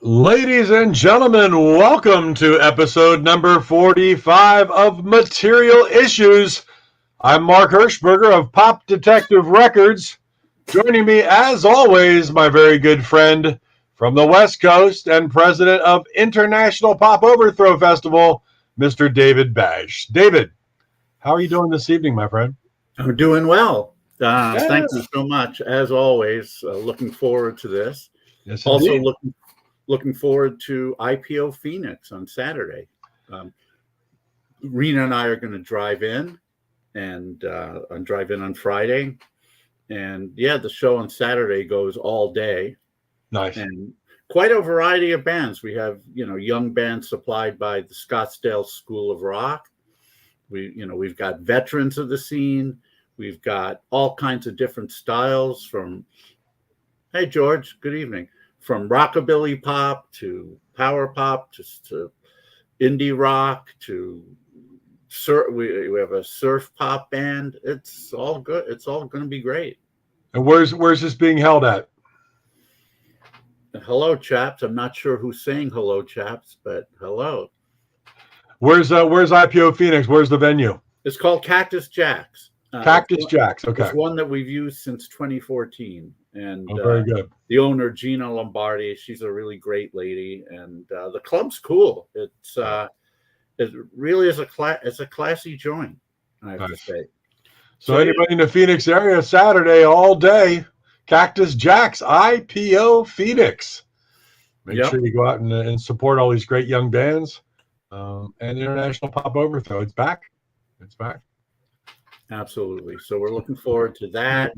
Ladies and gentlemen, welcome to episode number 45 of Material Issues. I'm Mark Hershberger of Pop Detective Records. Joining me, as always, my very good friend from the West Coast and president of International Pop Overthrow Festival, Mr. David Bash. David, how are you doing this evening, my friend? I'm doing well. Thank you so much. As always, looking forward to this. Yes, Also indeed. looking forward to IPO Phoenix on Saturday. Rena and I are going to drive in on Friday. And yeah, the show on Saturday goes all day. Nice. And quite a variety of bands. We have, young bands supplied by the Scottsdale School of Rock. We've got veterans of the scene. We've got all kinds of different styles from, hey, George, good evening, from rockabilly pop to power pop to indie rock to we have a surf pop band. It's all good. It's all going to be great. And where's this being held at? Hello, chaps. I'm not sure who's saying hello, chaps, but hello. Where's IPO Phoenix? Where's the venue? It's called Cactus Jack's. Cactus Jack's. Okay. It's one that we've used since 2014. And very good. The owner, Gina Lombardi, she's a really great lady. And the club's cool. It really is a classy joint, I have to say. So anybody in the Phoenix area, Saturday all day, Cactus Jack's, IPO Phoenix. Make sure you go out and support all these great young bands. And International Pop Overthrow. It's back. Absolutely. So we're looking forward to that.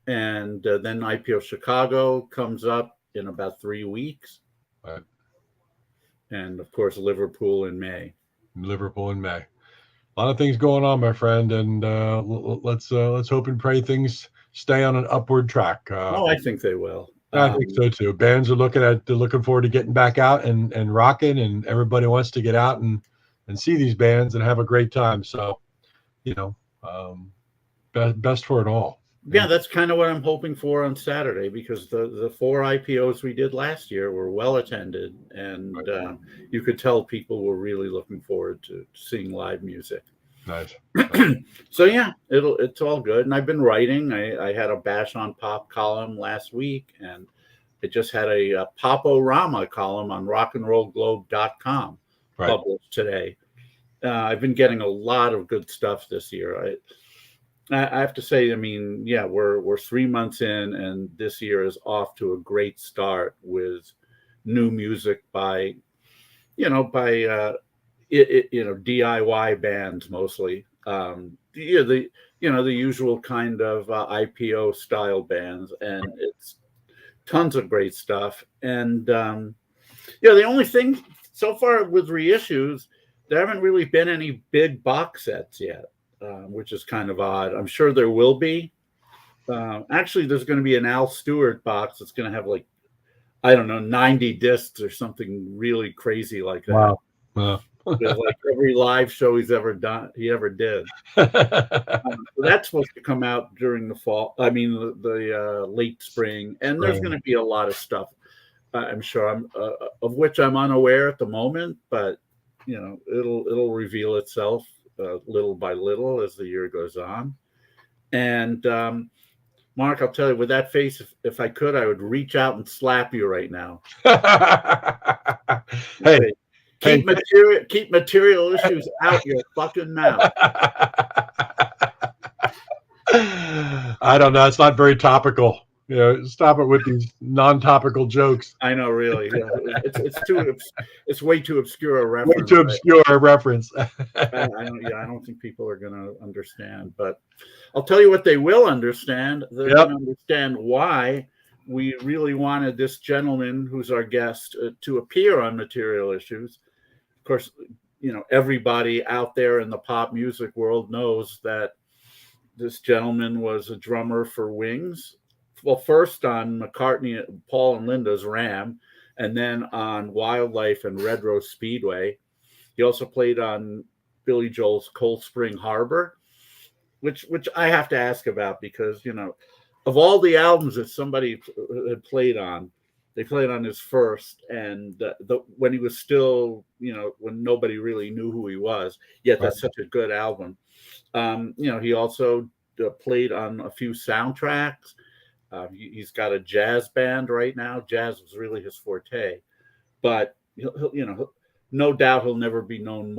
And then IPO Chicago comes up in about 3 weeks. Right. And of course, Liverpool in May. A lot of things going on, my friend. And let's hope and pray things stay on an upward track. I think they will. I think so too. Bands are looking forward to getting back out and rocking, and everybody wants to get out and see these bands and have a great time. So, best for it all. Yeah, that's kind of what I'm hoping for on Saturday, because the 4 IPOs we did last year were well attended, and you could tell people were really looking forward to seeing live music. Nice. So yeah, it's all good. And I've been writing. I had a Bash on Pop column last week, and I just had a Pop-O-Rama column on rockandrollglobe.com published today. I've been getting a lot of good stuff this year. I have to say, we're 3 months in, and this year is off to a great start with new music by DIY bands mostly. The usual kind of IPO style bands, and it's tons of great stuff. And the only thing so far with reissues, there haven't really been any big box sets yet. Which is kind of odd. I'm sure there will be. Actually, there's going to be an Al Stewart box that's going to have 90 discs or something really crazy like that. Wow. Like every live show he ever did. So that's supposed to come out during the fall. The late spring, and there's going to be a lot of stuff. I'm sure of which I'm unaware at the moment, but it'll reveal itself little by little as the year goes on. And Mark, I'll tell you, with that face, if I could, I would reach out and slap you right now. Keep material issues out your fucking mouth. I don't know. It's not very topical. Stop it with these non-topical jokes. I know, really. Yeah. It's way too obscure a reference. Way too obscure a reference. I don't think people are going to understand. But I'll tell you what they will understand. They're going to understand why we really wanted this gentleman who's our guest to appear on Material Issues. Of course, everybody out there in the pop music world knows that this gentleman was a drummer for Wings. Well, first on McCartney, Paul and Linda's Ram, and then on Wildlife and Red Rose Speedway. He also played on Billy Joel's Cold Spring Harbor, which I have to ask about, because of all the albums that somebody had played on, They played on his first, and when he was still, when nobody really knew who he was. Yet that's such a good album. He also played on a few soundtracks. He's got a jazz band right now. Jazz was really his forte, but no doubt he'll never be known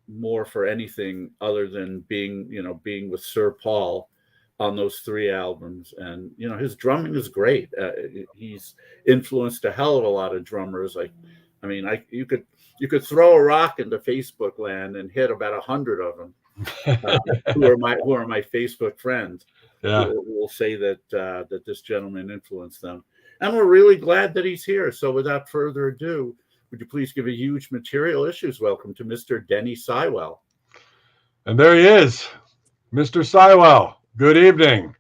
more for anything other than being with Sir Paul on those 3 albums. And his drumming is great. He's influenced a hell of a lot of drummers. You could throw a rock into Facebook land and hit about 100 of them. Who are my Facebook friends? Yeah, who will say that this gentleman influenced them, and we're really glad that he's here. So, without further ado, would you please give a huge Material Issues welcome to Mr. Denny Seiwell? And there he is, Mr. Seiwell. Good evening.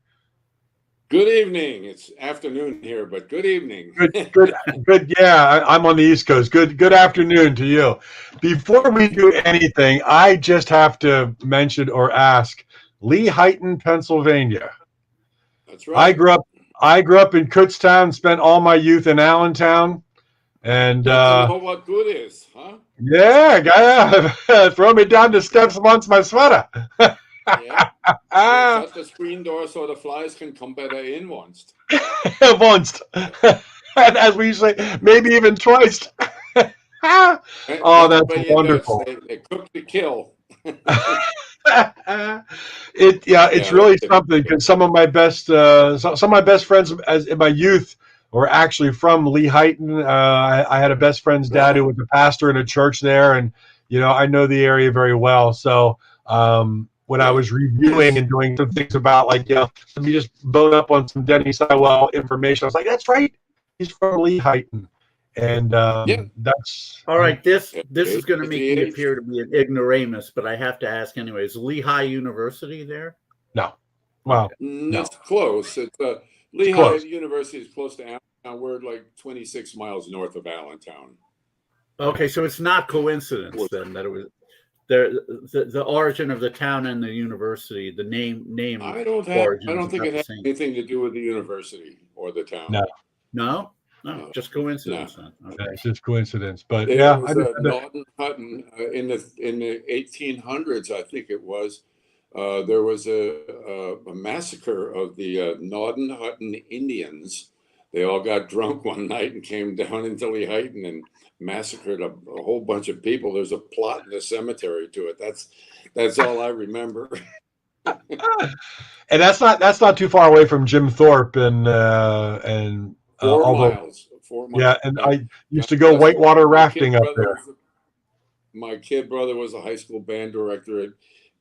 Good evening. It's afternoon here, but good evening. Good. Yeah, I'm on the East Coast. Good afternoon to you. Before we do anything, I just have to mention or ask Lehighton, Pennsylvania. That's right. I grew up in Kutztown, spent all my youth in Allentown, and you know what good is, huh? Yeah, throw me down the steps once my sweater. Yeah. Shut the screen door so the flies can come better in once. Once. And as we say, maybe even twice. Oh, that's wonderful. They cook to kill. It's really something, because some of my best friends in my youth were actually from Lehighton. I had a best friend's dad who was a pastor in a church there, and I know the area very well. So when I was reviewing and doing some things about, let me just bone up on some Denny Seiwell information, I was like, that's right, he's from Lehighton. And that's all right. This is going to make me appear to be an ignoramus, but I have to ask anyways. Lehigh University there? No. Wow. It's close. It's Lehigh University is close to Allentown. We're like 26 miles north of Allentown. Okay, so it's not coincidence then that it was the origin of the town and the university, the name. I don't think it has anything to do with the university or the town. No, just coincidence. No. Okay. It's just coincidence, but Norton Hutton in the 1800s, I think it was. There was a massacre of the Norton Hutton Indians. They all got drunk one night and came down into Lehighton and massacred a whole bunch of people. There's a plot in the cemetery to it. That's all I remember. And that's not too far away from Jim Thorpe and 4 miles. Yeah, and I used to go whitewater rafting up there. My kid brother was a high school band director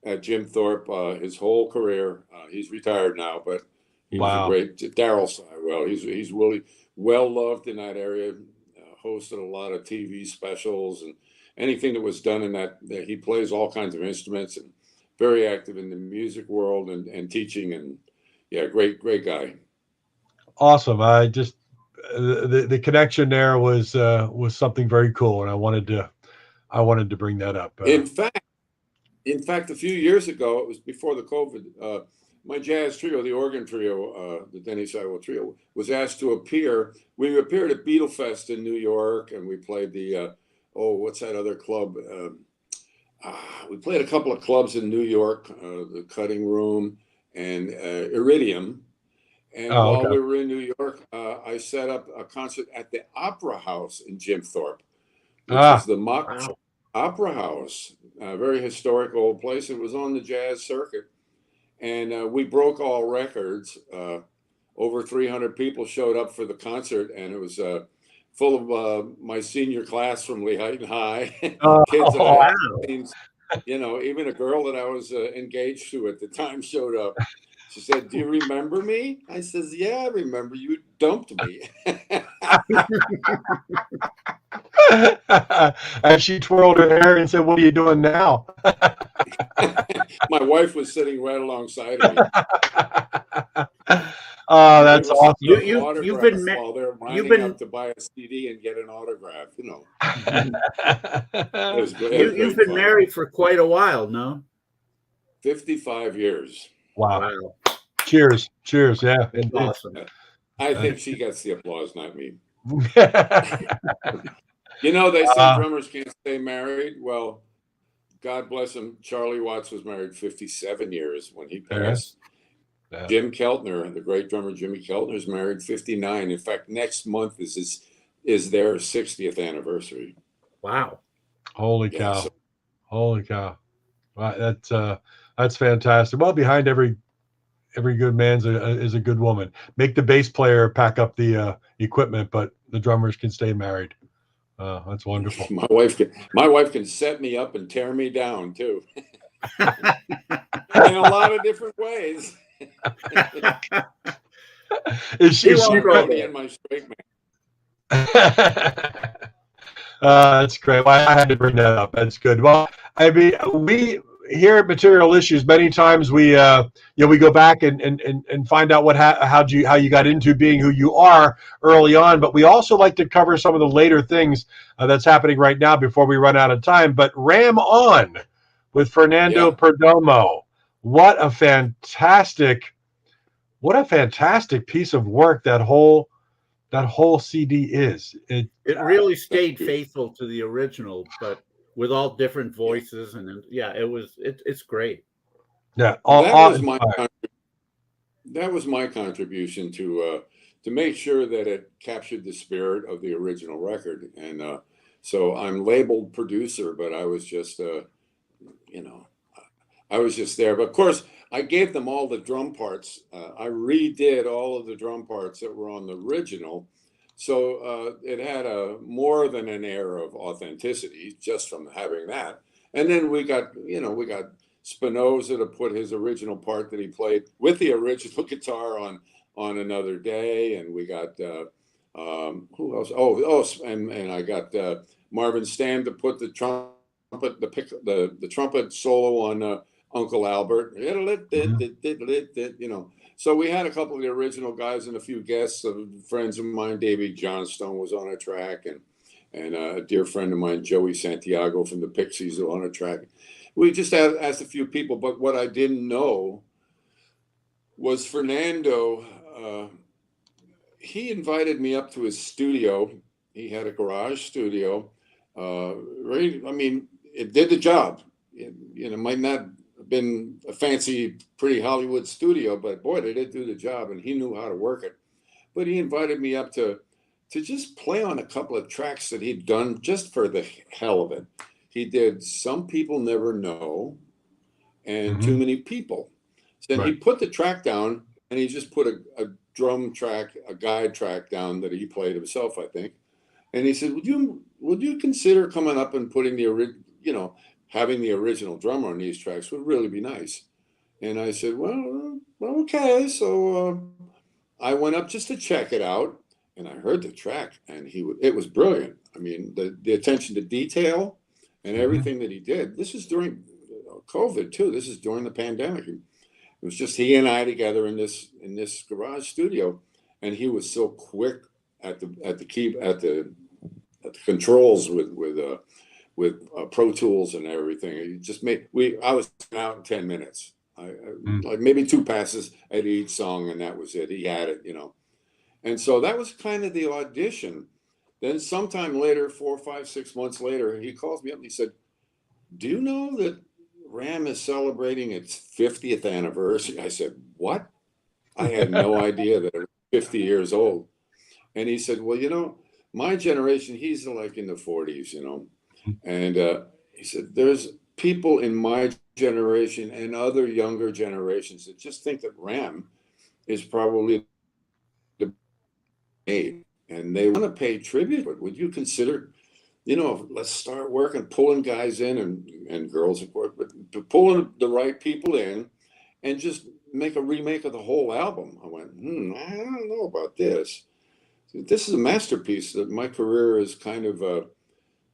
at Jim Thorpe his whole career. He's retired now, but he was a great Daryl Seiwell. He's really well loved in that area. Hosted a lot of TV specials and anything that was done in that. He plays all kinds of instruments and very active in the music world and teaching, and great guy. Awesome. I just the connection there was something very cool, and I wanted to bring that up. In fact, a few years ago, it was before the COVID. My jazz trio, the organ trio, the Denny Seiwell trio, was asked to appear. We appeared at Beatlefest in New York, and we played the what's that other club? We played a couple of clubs in New York, the Cutting Room and Iridium. And while we were in New York, I set up a concert at the Opera House in Jim Thorpe, which is the Mock Opera House, a very historic old place. It was on the jazz circuit. And we broke all records. Over 300 people showed up for the concert, and it was full of my senior class from Lehighton High. Kids that I had seen, even a girl that I was engaged to at the time showed up. She said, "Do you remember me?" I says, "Yeah, I remember. You dumped me." And she twirled her hair and said, "What are you doing now?" My wife was sitting right alongside of me. Oh, that's awesome. You've been while they're lining up to buy a CD and get an autograph. It was great. You've been married for quite a while, no? 55 years. Wow. Cheers. Yeah. Awesome. I think she gets the applause, not me. You know, they say drummers can't stay married. Well, God bless him. Charlie Watts was married 57 years when he passed. Yeah. Jim Keltner, the great drummer Jimmy Keltner, is married 59. In fact, next month is their 60th anniversary. Wow! Holy cow! Holy cow! Wow, that's fantastic. Well, behind every good man is a good woman. Make the bass player pack up the equipment, but the drummers can stay married. That's wonderful. My wife can set me up and tear me down too, in a lot of different ways. Is she me and my straight man? That's great. Well, I had to bring that up. That's good. Well, I mean, we here at Material Issues, many times we we go back and find out how you got into being who you are early on, but we also like to cover some of the later things that's happening right now before we run out of time. But Ram On with Fernando Perdomo, what a fantastic piece of work that whole CD is. It really stayed faithful to the original, but with all different voices, and it's great. Yeah, that was my contribution to make sure that it captured the spirit of the original record. And so I'm labeled producer, but I was just I was just there. But of course, I gave them all the drum parts. I redid all of the drum parts that were on the original. So it had more than an air of authenticity just from having that. And then we got Spinoza to put his original part that he played with the original guitar on Another Day. And we got, who else? And I got Marvin Stam to put the trumpet, the trumpet solo on Uncle Albert. So we had a couple of the original guys and a few guests of friends of mine. Davy Johnstone was on a track, and a dear friend of mine, Joey Santiago from the Pixies, was on a track. We just asked a few people, but what I didn't know was Fernando. He invited me up to his studio. He had a garage studio. It did the job. It might not been a fancy, pretty Hollywood studio, but boy, did it do the job, and he knew how to work it. But he invited me up to just play on a couple of tracks that he'd done just for the hell of it. He did Some People Never Know and Too Many People. So then he put the track down, and he just put a drum track, a guide track down that he played himself, I think. And he said, would you consider coming up and putting having the original drummer on these tracks would really be nice. And I said, well, okay. So I went up just to check it out, and I heard the track, and it was brilliant. I mean, the attention to detail and everything that he did. This is during COVID too. This is during the pandemic. It was just he and I together in this garage studio, and he was so quick at the controls with Pro Tools and everything. It just I was out in 10 minutes. Like maybe 2 passes at each song, and that was it. He had it, And so that was kind of the audition. Then sometime later, 4, 5, 6 months later, he calls me up and he said, do you know that Ram is celebrating its 50th anniversary? I said, what? I had no idea that it was 50 years old. And he said, well, my generation, he's like in the 40s, And he said, there's people in my generation and other younger generations that just think that Ram is probably the age, and they want to pay tribute. But would you consider, let's start working, pulling guys in and girls, of course, but pulling the right people in and just make a remake of the whole album? I went, I don't know about this. This is a masterpiece that my career is kind of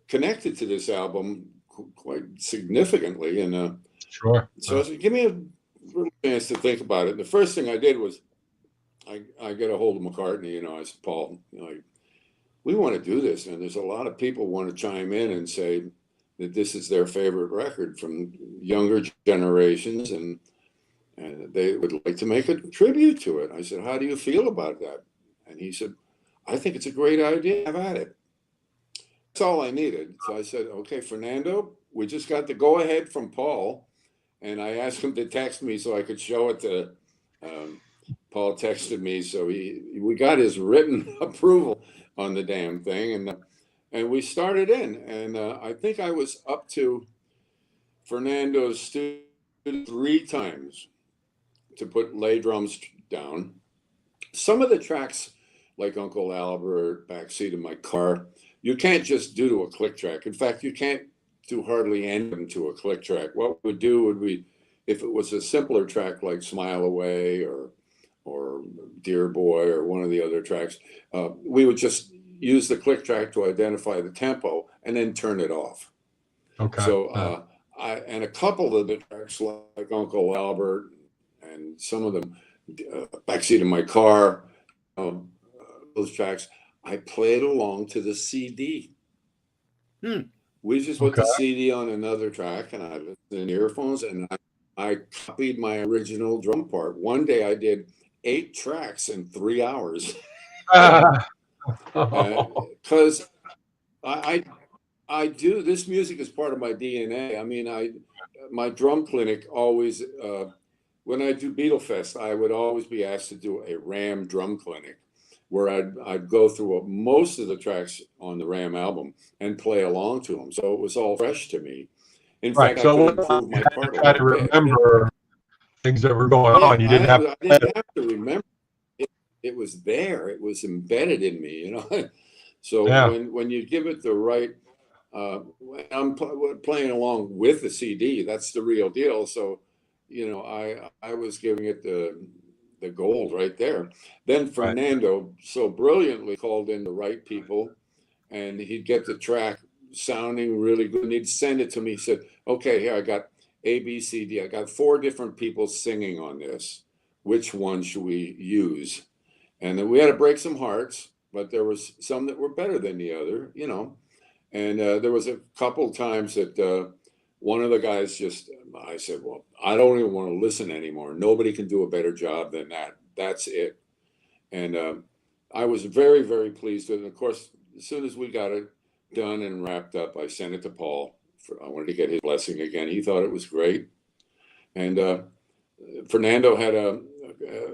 connected to this album quite significantly. And sure. So I said, give me a little chance to think about it. And the first thing I did was I get a hold of McCartney. I said, Paul, we want to do this, and there's a lot of people want to chime in and say that this is their favorite record from younger generations, and they would like to make a tribute to it. I said, how do you feel about that? And he said, I think it's a great idea. Have at it. That's all I needed. So I said, okay, Fernando, we just got the go ahead from Paul. And I asked him to text me so I could show it to Paul. Texted me, so we got his written approval on the damn thing, and we started in. And I think I was up to Fernando's studio 3 times to put lay drums down. Some of the tracks, like Uncle Albert, Backseat of My Car, you can't just do to a click track. In fact, you can't do hardly any of them to a click track. What we would do would be, if it was a simpler track like Smile Away or Dear Boy or one of the other tracks, we would just use the click track to identify the tempo and then turn it off. Okay. So and a couple of the tracks like Uncle Albert and some of them, Backseat of My Car, those tracks, I played along to the CD. We just put the CD on another track, and I listened in earphones, and I copied my original drum part. One day I did 8 tracks in 3 hours. Because I do, this music is part of my DNA. I mean, my drum clinic always, when I do Beatlefest, I would always be asked to do a Ram drum clinic, where I'd go through most of the tracks on the Ram album and play along to them. So it was all fresh to me. In fact, so I could improve my part a try to little bit. Remember things that were going on. You didn't I didn't have to remember. It was there. It was embedded in me, you know. So when you give it the right, I'm playing along with the CD. That's the real deal. So, you know, I was giving it the gold right there. Then Fernando so brilliantly called in the right people, and he'd get the track sounding really good, and he'd send it to me. He said, okay, here, I got A, B, C, D. I got 4 different people singing on this. Which one should we use? And then we had to break some hearts, but there was some that were better than the other, you know. And there was a couple times that one of the guys I said, well, I don't even want to listen anymore. Nobody can do a better job than that. That's it. And I was very, very pleased with it. And of course, as soon as we got it done and wrapped up, I sent it to Paul. I wanted to get his blessing again. He thought it was great. And Fernando had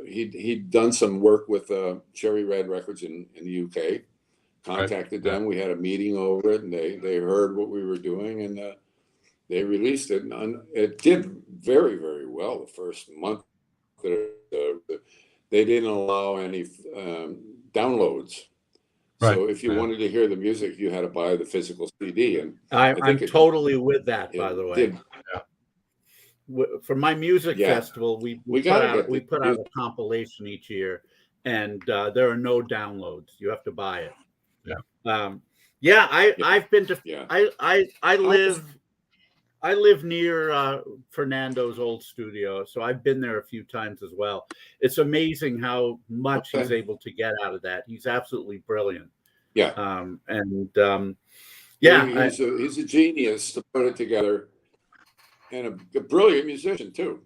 he'd done some work with Cherry Red Records in the UK. Contacted them. We had a meeting over it, and they heard what we were doing, and they released it. And it did very, very well the first month. They didn't allow any downloads. So if you wanted to hear the music, you had to buy the physical CD. And I'm totally with that, by the way. For my music festival, we put out a compilation each year, and there are no downloads. You have to buy it. I've been to. I live near Fernando's old studio, so I've been there a few times as well. It's amazing how much he's able to get out of that. He's absolutely brilliant. He's a genius to put it together, and a brilliant musician too.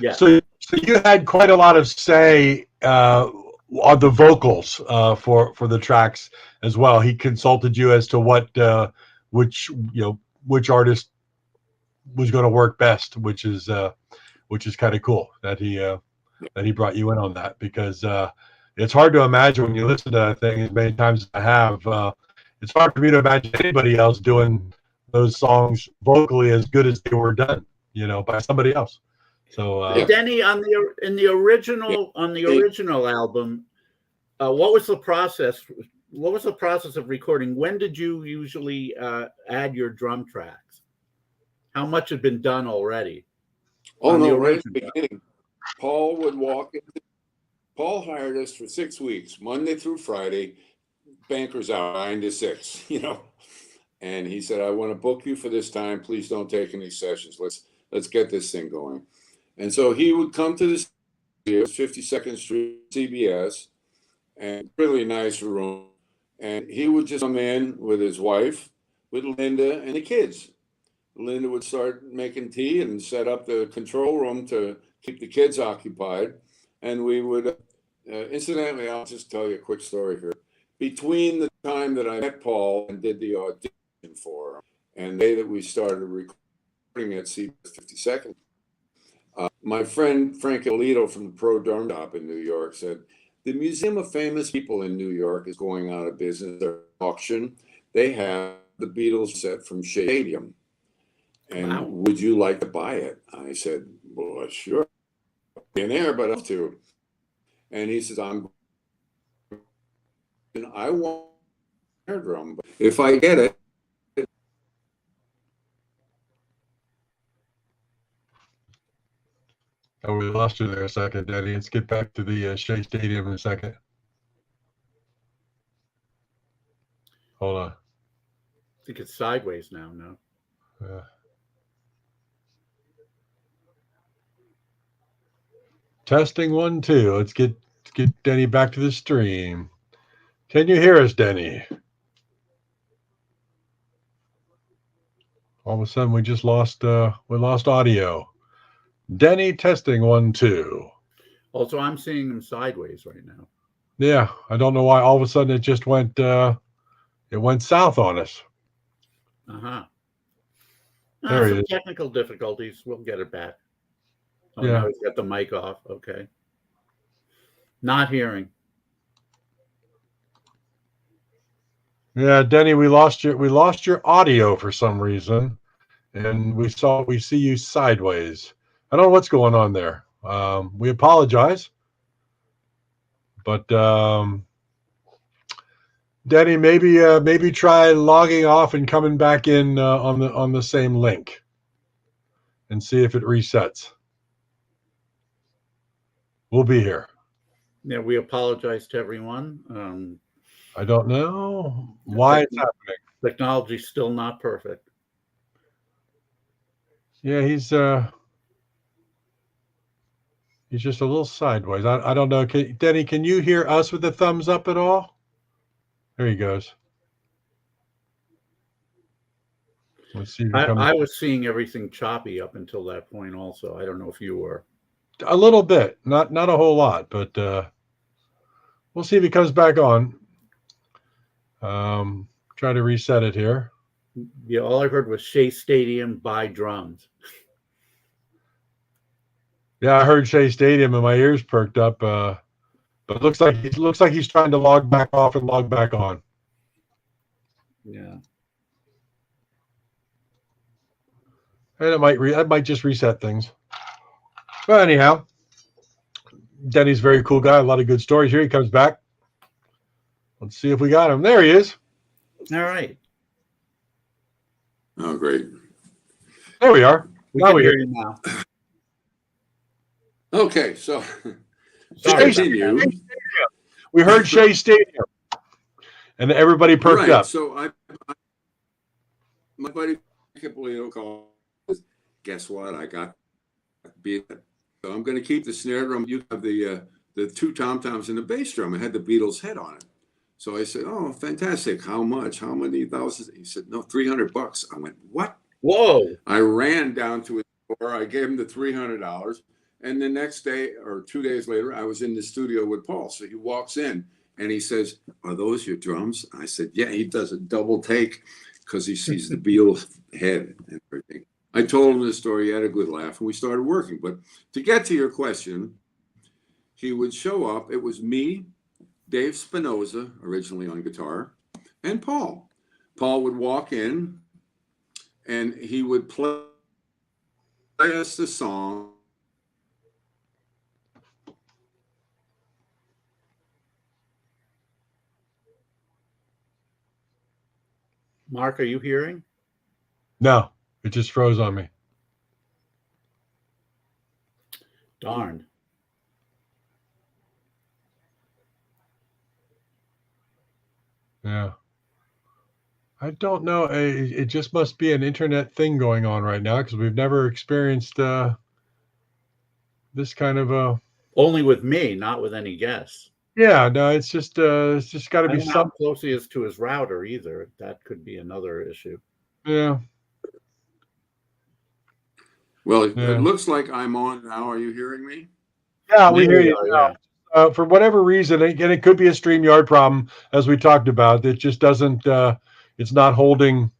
Yeah. So you had quite a lot of say on the vocals for the tracks as well. He consulted you as to which artist was going to work best, which is kind of cool that he brought you in on that, because it's hard to imagine when you listen to a thing as many times as I have. It's hard for me to imagine anybody else doing those songs vocally as good as they were done, by somebody else. So Denny, on the original album, what was the process? What was the process of recording? When did you usually add your drum tracks? How much had been done already? Oh no, right at the beginning, Paul would walk in. Paul hired us for 6 weeks, Monday through Friday, bankers hour 9 to 6, And he said, I want to book you for this time. Please don't take any sessions. Let's get this thing going. And so he would come to the studio, 52nd Street, CBS, and really nice room. And he would just come in with his wife, with Linda and the kids. Linda would start making tea and set up the control room to keep the kids occupied. And we would, incidentally, I'll just tell you a quick story here. between the time that I met Paul and did the audition for him and the day that we started recording at CBS 52nd, my friend Frank Alito from the Pro Drum Shop in New York said, the Museum of Famous People in New York is going out of business. Their auction, they have the Beatles set from Shea Stadium. And wow. Would you like to buy it? I said, well, sure. In there, but up to. And he says, I want a snare drum, but if I get it. Oh, we lost you there a second, Denny. Let's get back to the Shea Stadium in a second. Hold on. I think it's sideways now. No. Testing 1, 2. Let's get Denny back to the stream. Can you hear us, Denny? All of a sudden, we just lost audio. Denny, testing 1, 2. Also, I'm seeing him sideways right now. Yeah, I don't know why. All of a sudden, it just went south on us. There he Some is. technical difficulties. We'll get it back. Oh, Yeah. now he's got the mic off. Okay. Not hearing. Yeah, Denny, we lost your audio for some reason, and we see you sideways. I don't know what's going on there. We apologize, but Denny, maybe try logging off and coming back in on the same link, and see if it resets. We'll be here. Yeah, we apologize to everyone. I don't know why it's happening. Technology's still not perfect. Yeah, he's just a little sideways. I don't know. Denny, can you hear us with the thumbs up at all? There he goes. Let's see. I was seeing everything choppy up until that point also. I don't know if you were. A little bit, not a whole lot, but we'll see if he comes back on. Try to reset it here. Yeah, all I heard was Shea Stadium buy drums. Yeah, I heard Shea Stadium and my ears perked up. But it looks like he's trying to log back off and log back on. Yeah. And that might just reset things. But anyhow, Denny's a very cool guy. A lot of good stories. Here he comes back. Let's see if we got him. There he is. All right. Oh, great. There we are. Now we hear you now. Okay, so Sorry, continue. We heard Shea Stadium, and everybody perked up. So my buddy Capolino called. Guess what? I got beat. So I'm going to keep the snare drum. You have the two tom-toms and the bass drum. It had the Beatles head on it. So I said, "Oh, fantastic! How much? How many thousands?" He said, "No, $300." I went, "What?" Whoa! I ran down to his store. I gave him the $300, and the next day or 2 days later, I was in the studio with Paul. So he walks in and he says, "Are those your drums?" I said, "Yeah." He does a double take because he sees the Beatles head and everything. I told him the story. He had a good laugh, and we started working. But to get to your question, he would show up. It was me, Dave Spinoza, originally on guitar, and Paul. Paul would walk in, and he would play us the song. Mark, are you hearing? No, it just froze on me. Darn. Yeah. I don't know. It just must be an internet thing going on right now because we've never experienced this kind of a. Only with me, not with any guests. Yeah, no, it's just got to I be don't know how something. close he is to his router either. That could be another issue. Yeah. Well, it looks like I'm on now. Are you hearing me? Yeah, we hear you. Yeah. for whatever reason, again, it could be a StreamYard problem, as we talked about. It just doesn't. It's not holding.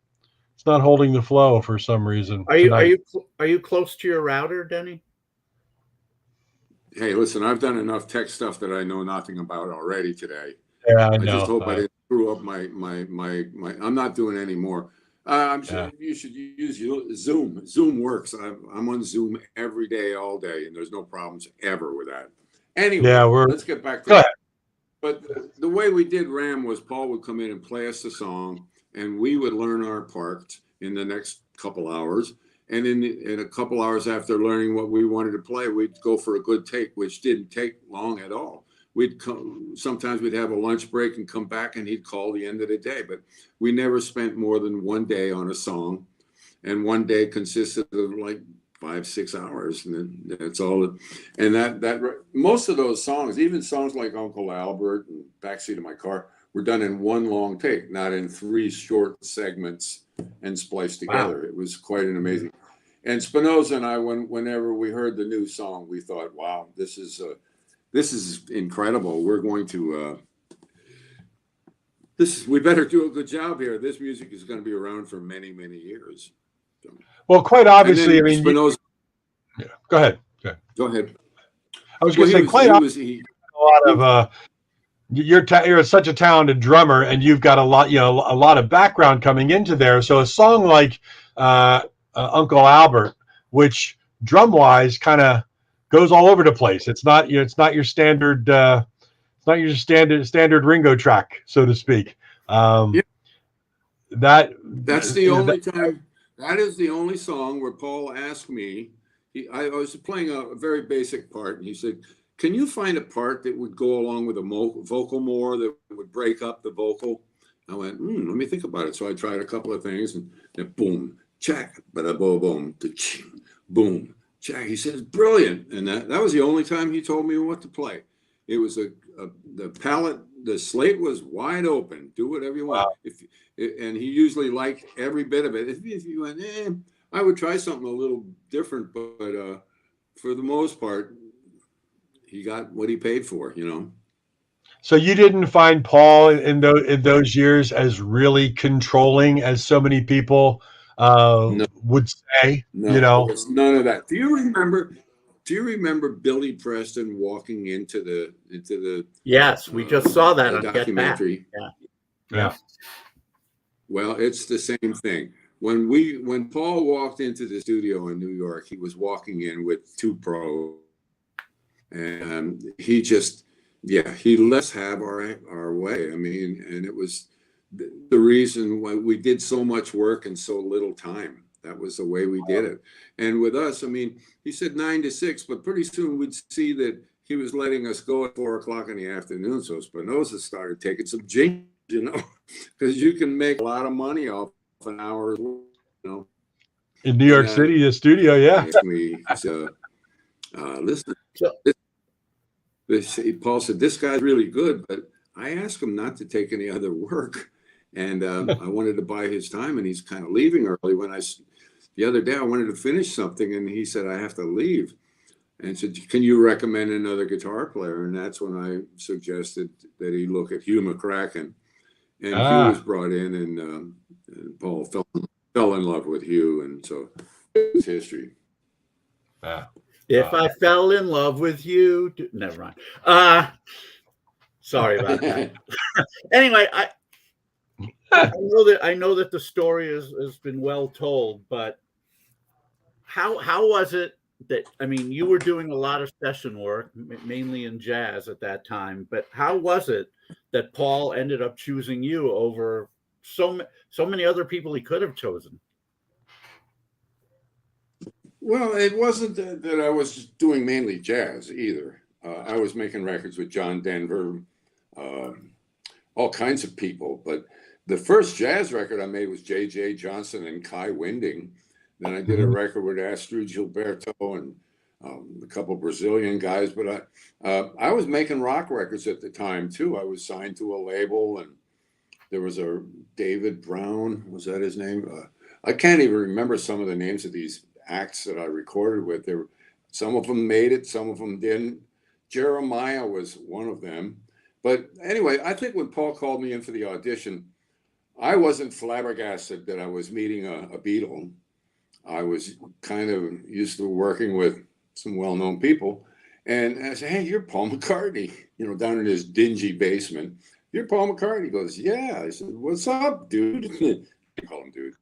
It's not holding the flow for some reason tonight. Are you close to your router, Denny? Hey, listen, I've done enough tech stuff that I know nothing about already today. Yeah, I just hope I didn't screw up my. I'm not doing any more. I'm sure you should use Zoom. Zoom works. I'm on Zoom every day, all day, and there's no problems ever with that. Anyway, let's get back to that. But the way we did Ram was Paul would come in and play us the song, and we would learn our part in the next couple hours. And in a couple hours after learning what we wanted to play, we'd go for a good take, which didn't take long at all. Sometimes we'd have a lunch break and come back, and he'd call the end of the day. But we never spent more than one day on a song, and one day consisted of like 5-6 hours, and that's all. And that most of those songs, even songs like Uncle Albert and Backseat of My Car, were done in one long take, not in 3 short segments and spliced together. Wow. It was quite an amazing. And Spinoza and I, whenever we heard the new song, we thought, "Wow, this is incredible. We're going to we better do a good job here. This music is going to be around for many, many years." So, well, quite obviously, I mean, Spinoza. Go ahead. Go ahead. I was going to say, quite obviously, a lot of. You're such a talented drummer, and you've got a lot of background coming into there. So a song like Uncle Albert, which drum wise kind of goes all over the place. It's not your standard standard Ringo track, so to speak. That's the only time. That is the only song where Paul asked me. I was playing a very basic part, and he said, "Can you find a part that would go along with a vocal more, that would break up the vocal?" I went, let me think about it. So I tried a couple of things, and then boom, check, bada boom, boom, boom, check. He says, "Brilliant!" And that was the only time he told me what to play. It was the palette, the slate was wide open. Do whatever you want. Wow. And he usually liked every bit of it. If you went, I would try something a little different, but for the most part, he got what he paid for, So you didn't find Paul in those years as really controlling as so many people would say? No, none of that. Do you remember Billy Preston walking into the? Yes, we just saw that on documentary. Yeah. Well, it's the same thing. When Paul walked into the studio in New York, he was walking in with 2 pros. And he let us have our way. I mean, and it was the reason why we did so much work in so little time. That was the way we did it. And with us, I mean, he said 9 to 6, but pretty soon we'd see that he was letting us go at 4 o'clock in the afternoon. So Spinoza started taking some jinx, because you can make a lot of money off an hour, In New York City, the studio, yeah. Listen. Paul said, "This guy's really good," but I asked him not to take any other work, and I wanted to buy his time, and he's kind of leaving early. The other day I wanted to finish something, and he said, "I have to leave," and said, "Can you recommend another guitar player?" And that's when I suggested that he look at Hugh McCracken, and Hugh was brought in, and Paul fell in love with Hugh, and so it was history. If I fell in love with you, never mind. Sorry about that. Anyway, I know that the story has been well told, but how was it that, I mean, you were doing a lot of session work, mainly in jazz at that time, but how was it that Paul ended up choosing you over so many other people he could have chosen? Well, it wasn't that I was doing mainly jazz either. I was making records with John Denver, all kinds of people. But the first jazz record I made was J.J. Johnson and Kai Winding. Then I did a record with Astrid Gilberto and a couple Brazilian guys. But I was making rock records at the time, too. I was signed to a label, and there was a David Brown. Was that his name? I can't even remember some of the names of these acts that I recorded with. Some of them made it, some of them didn't. Jeremiah was one of them. But anyway, I think when Paul called me in for the audition, I wasn't flabbergasted that I was meeting a Beatle. I was kind of used to working with some well-known people. And I said, hey, you're Paul McCartney, down in his dingy basement. You're Paul McCartney. He goes, yeah. I said, what's up, dude? I call him dude.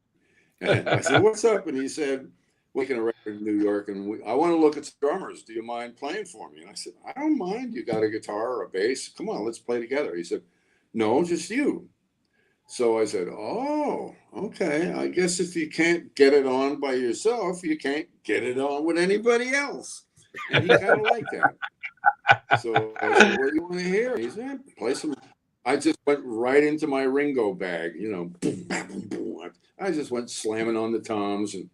And I said, what's up? And he said, making a record in New York, and I want to look at some drummers. Do you mind playing for me? And I said, I don't mind. You got a guitar or a bass? Come on, let's play together. He said, no, just you. So I said, oh, okay. I guess if you can't get it on by yourself, you can't get it on with anybody else. And he kind of liked that. So I said, what do you want to hear? He said, play some. I just went right into my Ringo bag, boom, boom, boom. I just went slamming on the toms and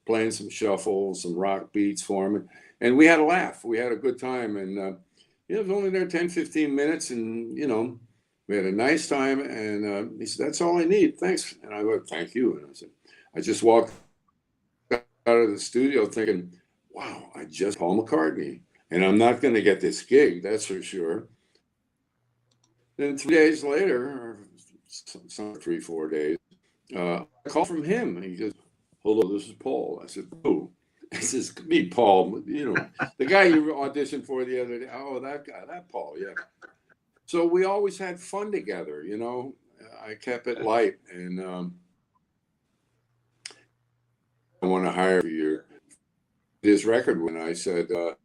playing some shuffles, some rock beats for him. And we had a laugh. We had a good time. And it was only there 10, 15 minutes. And, we had a nice time. And he said, that's all I need. Thanks. And I went, thank you. And I said, I just walked out of the studio thinking, wow, I just Paul McCartney. And I'm not going to get this gig, that's for sure. Then 3 days later, or some 3, 4 days, a call from him. He goes, hello, this is Paul. I said, who? He says, me, Paul. The guy you auditioned for the other day. Oh, that guy, that Paul, yeah. So we always had fun together, I kept it light. And I want to hire you. His record when I said, let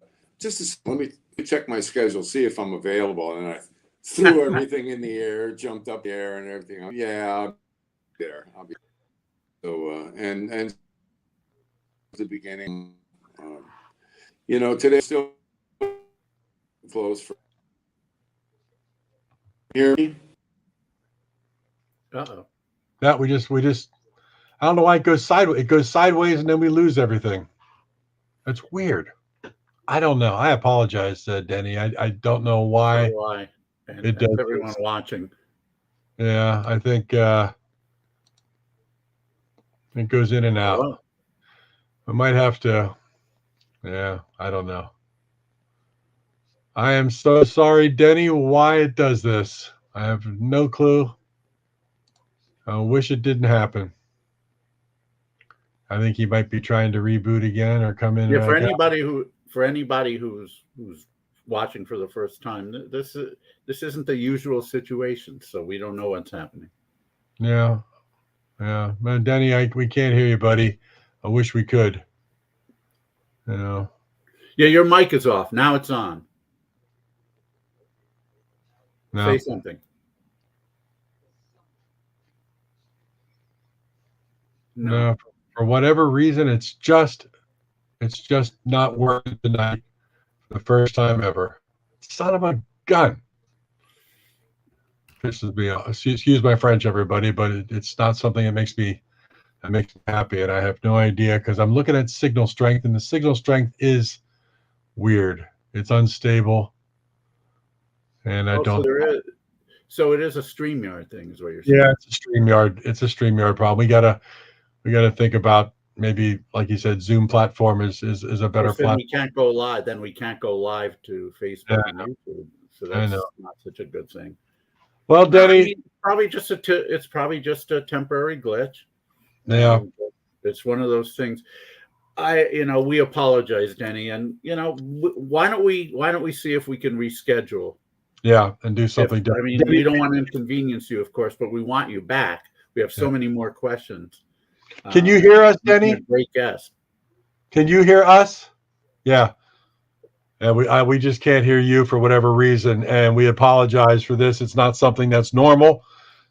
me check my schedule, see if I'm available. And I threw everything in the air, jumped up the air and everything. Yeah, I'll be there. I'll be so and the beginning, today still close for. Hear me? Uh-oh. That we just I don't know why it goes sideways. It goes sideways and then we lose everything. That's weird. I don't know. I apologize, Denny. I don't know why. So why? And it does everyone this. Watching. Yeah, I think it goes in and out. Oh. I might have to. Yeah, I don't know. I am so sorry, Denny, why it does this. I have no clue. I wish it didn't happen. I think he might be trying to reboot again or come in. Yeah, for anybody who's watching for the first time, this isn't the usual situation, so we don't know what's happening. Yeah. Man, Denny, we can't hear you, buddy. I wish we could. Yeah, your mic is off. Now it's on. No. Say something. No, for whatever reason, it's just not working tonight for the first time ever. Son of a gun. This is excuse my French, everybody, but it's not something that makes me happy, and I have no idea because I'm looking at signal strength, and the signal strength is weird. It's unstable, and I don't. So it is a StreamYard thing, is what you're saying. Yeah, it's a StreamYard. It's a StreamYard problem. We gotta think about maybe, like you said, Zoom platform is a better platform. We can't go live. Then we can't go live to Facebook and YouTube. So that's not such a good thing. Well, Denny, it's probably just a temporary glitch. Yeah, it's one of those things. We apologize, Denny, and why don't we see if we can reschedule? Yeah, and do something different. I mean, we don't want to inconvenience you, of course, but we want you back. We have so many more questions. Can you hear us, Denny? Great guest. Can you hear us? Yeah. And we just can't hear you for whatever reason, and we apologize for this. It's not something that's normal.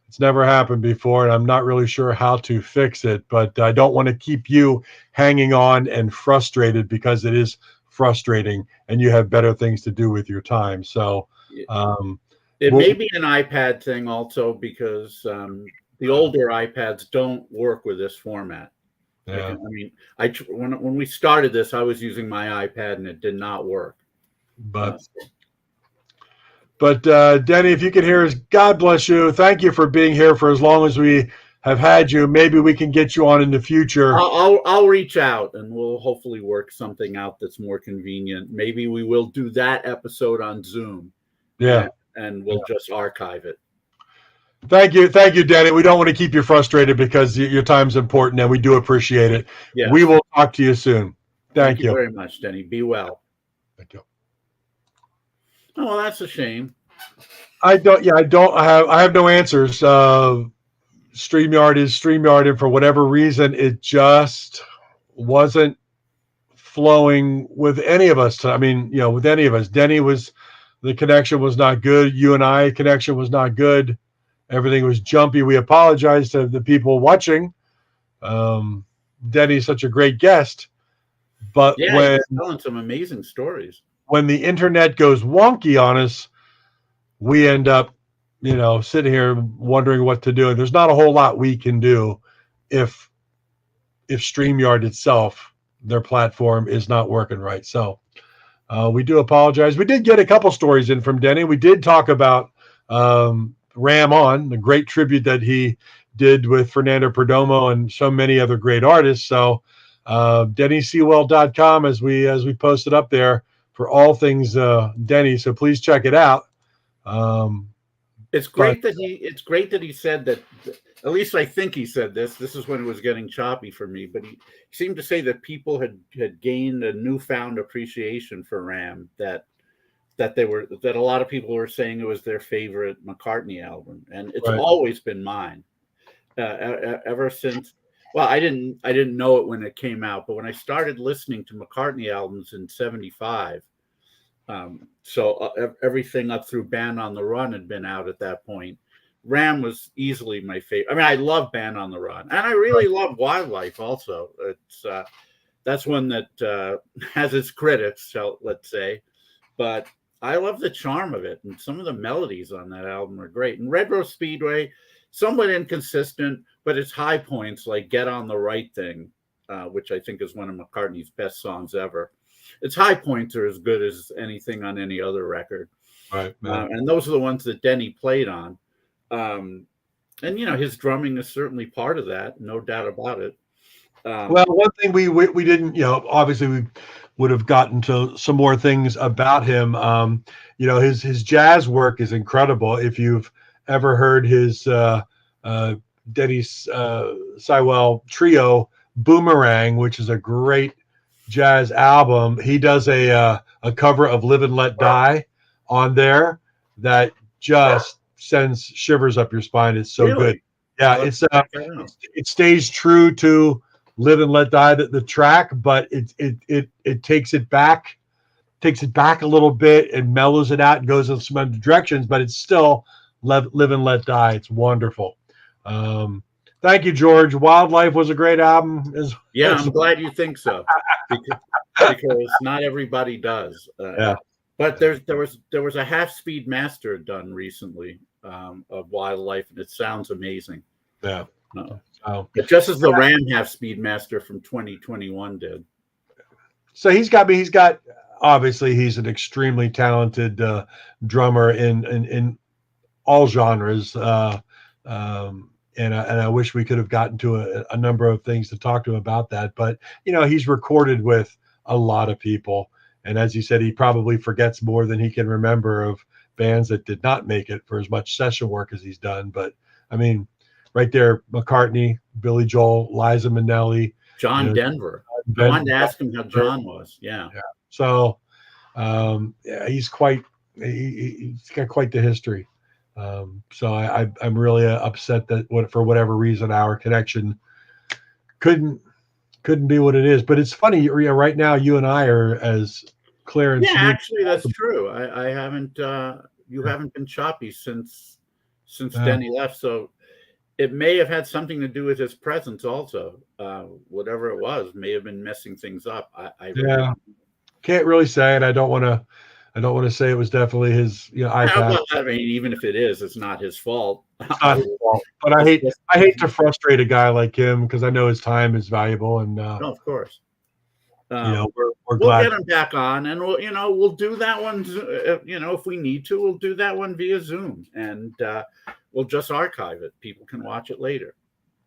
It's never happened before, and I'm not really sure how to fix it, but I don't want to keep you hanging on and frustrated because it is frustrating, and you have better things to do with your time. So it may be an iPad thing also because the older iPads don't work with this format. Yeah. When we started this, I was using my iPad and it did not work. But Denny, if you can hear us, God bless you. Thank you for being here for as long as we have had you. Maybe we can get you on in the future. I'll reach out and we'll hopefully work something out that's more convenient. Maybe we will do that episode on Zoom. Yeah. And we'll just archive it. Thank you, Denny. We don't want to keep you frustrated because your time's important, and we do appreciate it. Yes. We will talk to you soon. Thank you very much, Denny. Be well. Thank you. Oh, well, that's a shame. I have no answers. StreamYard is StreamYard, and for whatever reason, it just wasn't flowing with any of us. With any of us. The connection was not good. You and I connection was not good. Everything was jumpy. We apologize to the people watching. Denny's such a great guest, but he's telling some amazing stories. When the internet goes wonky on us, we end up, sitting here wondering what to do. And there's not a whole lot we can do if StreamYard itself, their platform, is not working right. So we do apologize. We did get a couple stories in from Denny. We did talk about Ram On, the great tribute that he did with Fernando Perdomo and so many other great artists. So DennySeiwell.com, as we posted up there for all things Denny. So please check it out. It's great that he said that. At least I think he said this. This is when it was getting choppy for me, but he seemed to say that people had gained a newfound appreciation for Ram, that a lot of people were saying it was their favorite McCartney album, and it's always been mine ever since. Well, I didn't know it when it came out, but when I started listening to McCartney albums in '75, everything up through Band on the Run had been out at that point. Ram was easily my favorite. I mean, I love Band on the Run, and I really love Wildlife also. It's that's one that has its critics, so let's say, but I love the charm of it, and some of the melodies on that album are great. And Red Rose Speedway, somewhat inconsistent, but its high points, like Get on the Right Thing, which I think is one of McCartney's best songs ever. Its high points are as good as anything on any other record. Right. And those are the ones that Denny played on. And, his drumming is certainly part of that, no doubt about it. Well, one thing we didn't, obviously we would have gotten to some more things about him. His jazz work is incredible. If you've ever heard his Denny Seiwell trio Boomerang, which is a great jazz album, he does a cover of Live and Let Die on there that just sends shivers up your spine. It's so good. Yeah, it stays true to Live and Let Die, the track, but it takes it back a little bit and mellows it out and goes in some other directions, but it's still Live and Let Die. It's wonderful. Thank you, George. Wildlife was a great album. I'm glad you think so, because not everybody does. But there was a half-speed master done recently of Wildlife, and it sounds amazing. Yeah. But just as the Ram half-speed master from 2021 did. So he's obviously he's an extremely talented drummer in all genres. And I wish we could have gotten to a number of things to talk to him about that. But, he's recorded with a lot of people. And as he said, he probably forgets more than he can remember of bands that did not make it for as much session work as he's done. But, I mean, right there, McCartney, Billy Joel, Liza Minnelli. John Denver. I wanted to ask him how John was. Yeah. So, he's got quite the history. So I'm really upset that for whatever reason our connection couldn't be what it is. But it's funny, right now you and I are as clear and smooth. Actually, that's true. I haven't. You haven't been choppy since Denny left, so it may have had something to do with his presence also. Whatever it was may have been messing things up. Can't really say it. I don't want to say it was definitely his iPad. I mean, even if it is, it's not his fault. It's not his fault. But I hate to frustrate a guy like him because I know his time is valuable. And no, of course, we're we'll glad. Get him back on, and we'll do that one. If we need to, we'll do that one via Zoom, and we'll just archive it. People can watch it later.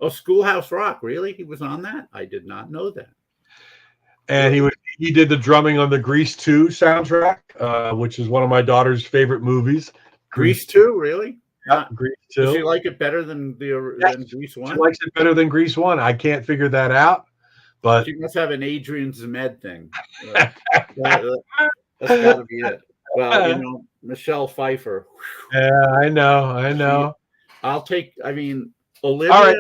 Oh, Schoolhouse Rock, really? He was on that? I did not know that. And he did the drumming on the Grease 2 soundtrack, which is one of my daughter's favorite movies. Grease 2, really? Yeah, Grease 2. Does she like it better than than Grease 1? She likes it better than Grease 1. I can't figure that out. But she must have an Adrian Zmed thing. That's got to be it. Well, Michelle Pfeiffer. Yeah, I know. Olivia. Right.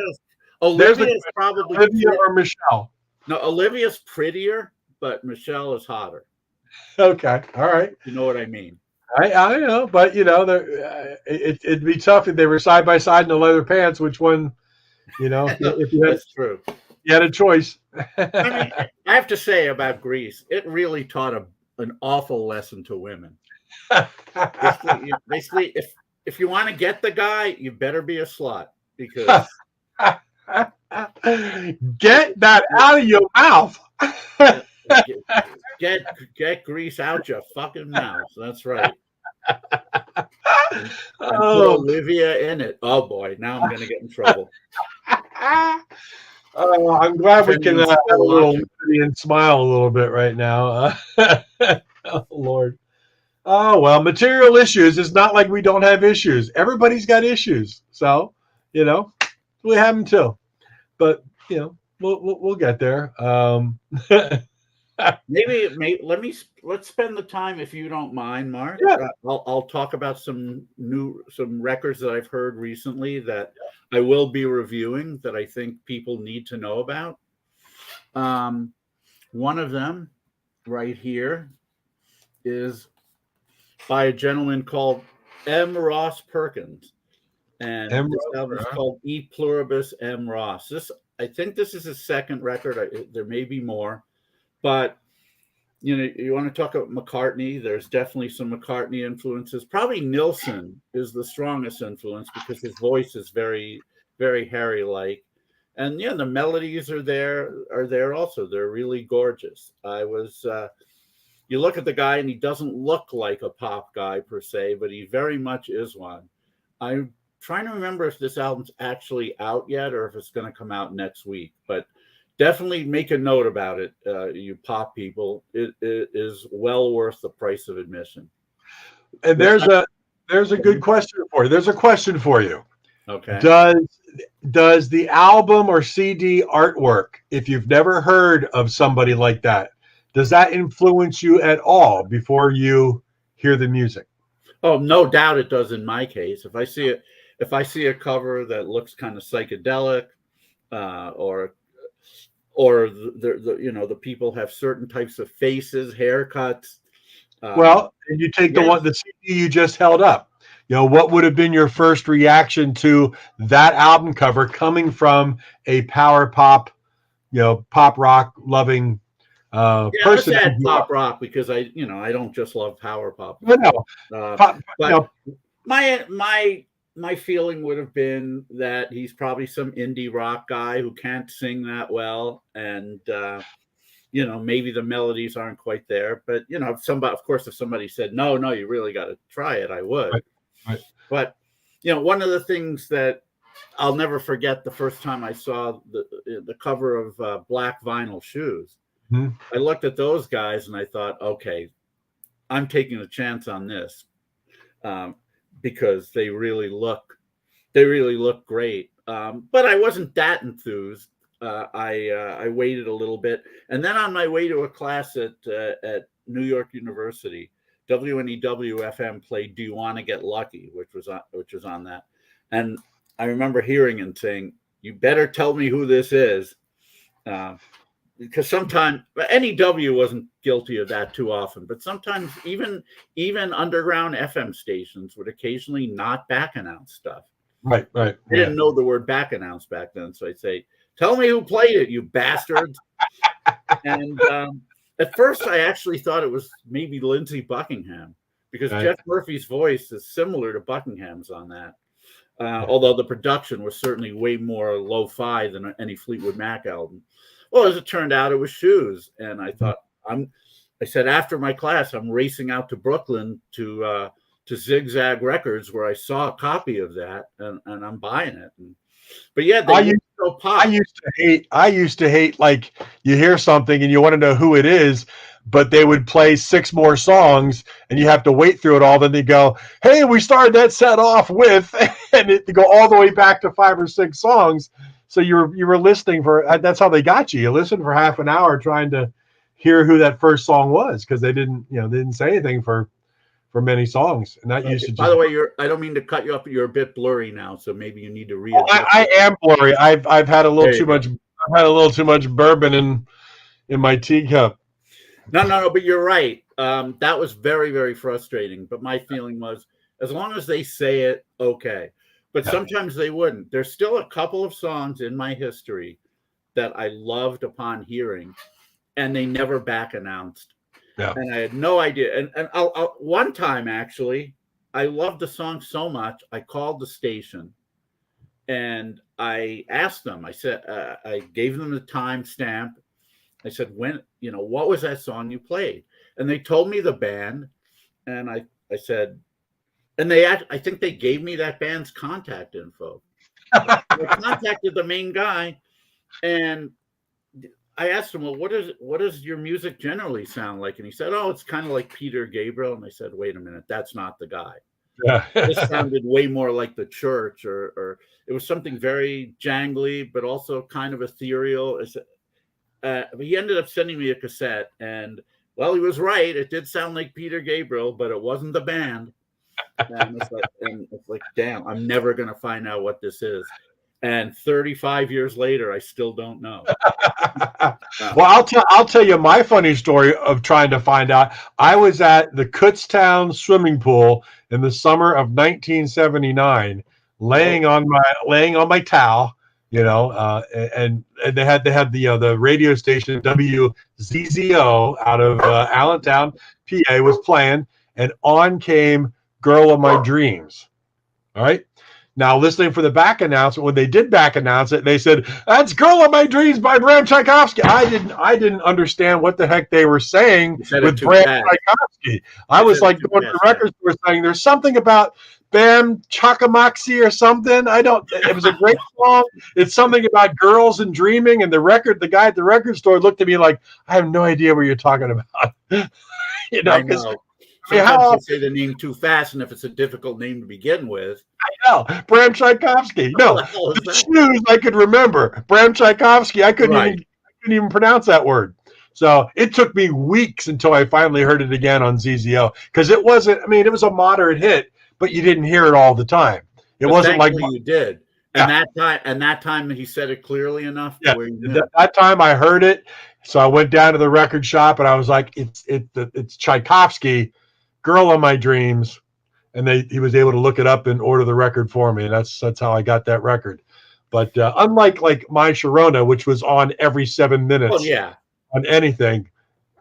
Olivia is probably Olivia or Michelle. No, Olivia's prettier, but Michelle is hotter. Okay, all right. You know what I mean? I know, but it'd be tough if they were side by side in the leather pants. Which one, if you had, that's true. You had a choice. I have to say about Grease, it really taught an awful lesson to women. Basically, if you want to get the guy, you better be a slut because get that out of your mouth. Get Grease out your fucking mouth. That's right. And put Olivia in it. Oh boy, now I'm gonna get in trouble. I'm glad we can have a little liberty and smile a little bit right now. Oh Lord. Oh well, material issues. It's not like we don't have issues. Everybody's got issues, so we have them too. But we'll get there. Let's spend the time, if you don't mind, Mark. Yeah. I'll talk about some records that I've heard recently that I will be reviewing that I think people need to know about. One of them right here is by a gentleman called M. Ross Perkins. And this album is called E Pluribus M. Ross. I think this is his second record. There may be more. But, you want to talk about McCartney. There's definitely some McCartney influences. Probably Nilsson is the strongest influence because his voice is very, very Harry-like. And, the melodies are there also. They're really gorgeous. You look at the guy and he doesn't look like a pop guy per se, but he very much is one. I'm trying to remember if this album's actually out yet or if it's going to come out next week, but definitely make a note about it, you pop people. It is well worth the price of admission. And there's a good question for you. There's a question for you. Okay. Does the album or CD artwork, if you've never heard of somebody like that, does that influence you at all before you hear the music? Oh, no doubt it does in my case. If I see a cover that looks kind of psychedelic, or the people have certain types of faces, haircuts. And you take the CD you just held up. What would have been your first reaction to that album cover coming from a power pop, pop rock loving person? I said pop rock because I don't just love power pop. No. But my feeling would have been that he's probably some indie rock guy who can't sing that well, and maybe the melodies aren't quite there. But if somebody said no, you really got to try it, I would. Right. But one of the things that I'll never forget the first time I saw the cover of Black Vinyl Shoes. Mm-hmm. I looked at those guys and I thought, okay, I'm taking a chance on this. Because they really look great. But I wasn't that enthused. I waited a little bit, and then on my way to a class at New York University, WNEW FM played "Do You Want to Get Lucky," which was on that, and I remember hearing and saying, "You better tell me who this is," because sometimes NEW wasn't guilty of that too often, but sometimes even underground FM stations would occasionally not back announce stuff. Right. I didn't know the word back announce back then, so I'd say, "Tell me who played it, you bastards." And at first, I actually thought it was maybe Lindsey Buckingham because Jeff Murphy's voice is similar to Buckingham's on that. Although the production was certainly way more lo-fi than any Fleetwood Mac album. Well, as it turned out, it was Shoes, and I thought I said after my class, I'm racing out to Brooklyn to Zigzag Records where I saw a copy of that, and I'm buying it. But yeah, so pop. I used to hate like you hear something and you want to know who it is, but they would play 6 more songs and you have to wait through it all. Then they go, "Hey, we started that set off with," and it go all the way back to 5 or 6 songs. So you were listening for, that's how they got you. You listened for half an hour trying to hear who that first song was, because they didn't say anything for many songs, and that used to. By the way, I don't mean to cut you up. You're a bit blurry now, so maybe you need to readjust. I am blurry. I've had a little too much. I've had a little too much bourbon in my teacup. No, but you're right. That was very, very frustrating. But my feeling was, as long as they say it, okay. But sometimes they wouldn't. There's still a couple of songs in my history that I loved upon hearing, and they never back announced. Yeah. And I had no idea. And one time, actually, I loved the song so much, I called the station and I asked them, I said, I gave them the time stamp. I said, what was that song you played? And they told me the band. And I said, and I think they gave me that band's contact info. I contacted the main guy and I asked him, well, what does your music generally sound like? And he said, oh, it's kind of like Peter Gabriel. And I said, wait a minute, that's not the guy. Yeah. This sounded way more like the Church, or it was something very jangly, but also kind of ethereal. But he ended up sending me a cassette, and well, he was right. It did sound like Peter Gabriel, but it wasn't the band. And it's like, damn, I'm never going to find out what this is. And 35 years later, I still don't know. Well, I'll tell you my funny story of trying to find out. I was at the Kutztown swimming pool in the summer of 1979, laying on my towel, and they had the radio station WZZO out of Allentown, PA, was playing, and on came "Girl of My Dreams." All right. Now, listening for the back announcement, when they did back announce it, they said, "That's "Girl of My Dreams" by Bram Tchaikovsky." I didn't understand what the heck they were saying with Bram Tchaikovsky. I was like going to the record store saying, "There's something about Bram Tchaikovsky or something." It was a great song. It's something about girls and dreaming. And the guy at the record store looked at me like, "I have no idea what you're talking about." Because sometimes you say the name too fast, and if it's a difficult name to begin with. I know. Bram Tchaikovsky. No, the shoes I could remember. Bram Tchaikovsky. I couldn't even pronounce that word. So it took me weeks until I finally heard it again on ZZO, because it wasn't. I mean, it was a moderate hit, but you didn't hear it all the time. It wasn't like you did. And that time he said it clearly enough. Yeah, that time I heard it. So I went down to the record shop and I was like, "It's Tchaikovsky, Girl of My Dreams," and he was able to look it up and order the record for me. And that's how I got that record. But unlike like My Sharona, which was on every 7 minutes on anything,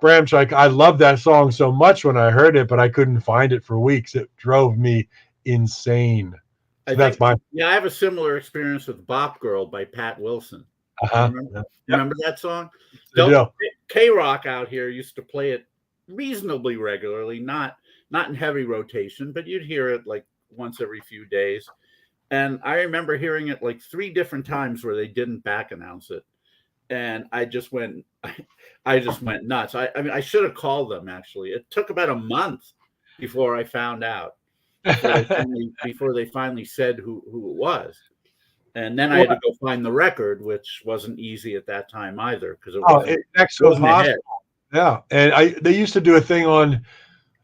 Bram Tchaikovsky, I loved that song so much when I heard it, but I couldn't find it for weeks. It drove me insane. So I have a similar experience with "Bop Girl" by Pat Wilson. Remember that song? K-Rock out here used to play it reasonably regularly, not in heavy rotation, but you'd hear it like once every few days. And I remember hearing it like 3 different times where they didn't back announce it. And I just went nuts. I mean, I should have called them, actually. It took about a month before I found out, before they finally said who it was. And then I had to go find the record, which wasn't easy at that time either, because it wasn't a hit. Yeah, and they used to do a thing on,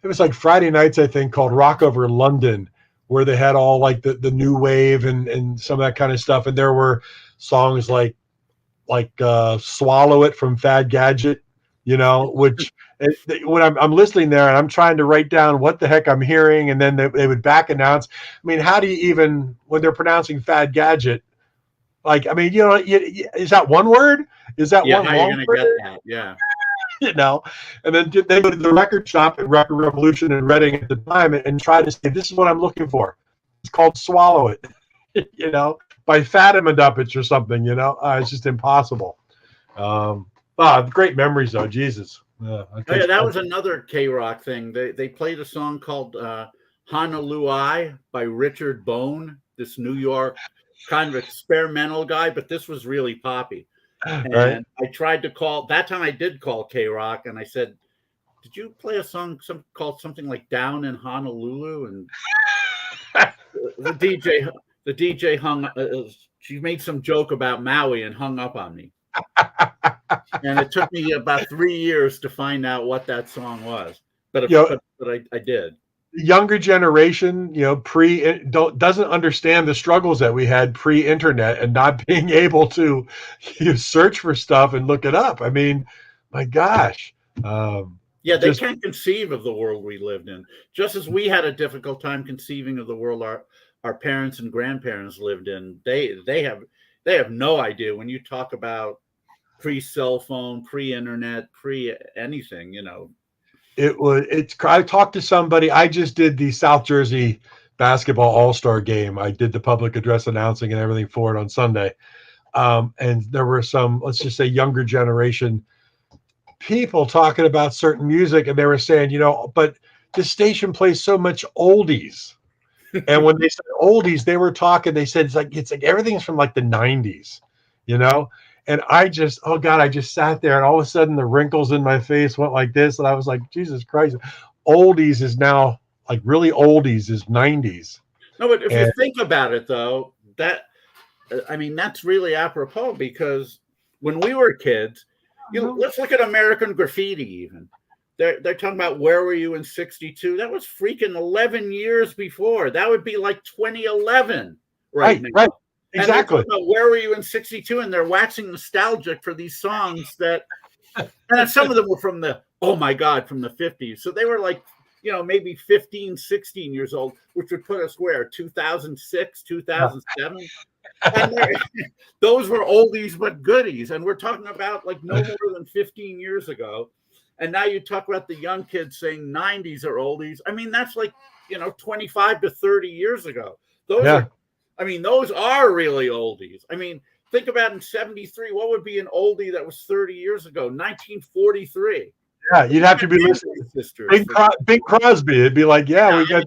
it was like Friday nights, I think, called Rock Over London, where they had all like the new wave and some of that kind of stuff. And there were songs like "Swallow It" from Fad Gadget, which when I'm listening there and I'm trying to write down what the heck I'm hearing, and then they would back announce. I mean, how do you even, when they're pronouncing Fad Gadget, like, I mean, is that one word? Is that one long word? Get that? Yeah. And then they go to the record shop at Record Revolution in Reading at the time and try to say, "This is what I'm looking for. It's called Swallow It," by Fatima Duppets or something, it's just impossible. Great memories though, Jesus. That was another K-Rock thing. They played a song called Honolulu by Richard Bone, this New York kind of experimental guy, but this was really poppy. And Right. I tried to call that time. I did call K-Rock, and I said, "Did you play a song called something like Down in Honolulu?" And the DJ hung. She made some joke about Maui and hung up on me. And it took me about 3 years to find out what that song was, but I did. The younger generation, doesn't understand the struggles that we had pre-internet and not being able to search for stuff and look it up. I mean, my gosh. They can't conceive of the world we lived in, just as we had a difficult time conceiving of the world our parents and grandparents lived in. They have no idea. When you talk about pre-cell phone, pre-internet, pre-anything, I talked to somebody. I just did the South Jersey basketball all-star game. I did the public address announcing and everything for it on Sunday. And there were some, let's just say, younger generation people talking about certain music, and they were saying, but this station plays so much oldies. And when they said oldies, they said it's like everything's from like the 90s, And I just sat there, and all of a sudden the wrinkles in my face went like this, and I was like, Jesus Christ, oldies is now like really oldies is 90s. No, but if you think about it, though, that's really apropos, because when we were kids, let's look at American Graffiti even. They're talking about where were you in 62? That was freaking 11 years before. That would be like 2011 right now. Right. Exactly. And where were you in 62? And they're waxing nostalgic for these songs and some of them were from the 50s. So they were like, maybe 15, 16 years old, which would put us where? 2006, 2007? And those were oldies but goodies. And we're talking about like no more than 15 years ago. And now you talk about the young kids saying 90s are oldies. I mean, that's like, 25 to 30 years ago. Those are really oldies. I mean, think about in 73, what would be an oldie that was 30 years ago? 1943. Yeah, you'd have to be listening to Bing Crosby. It'd be like, we got.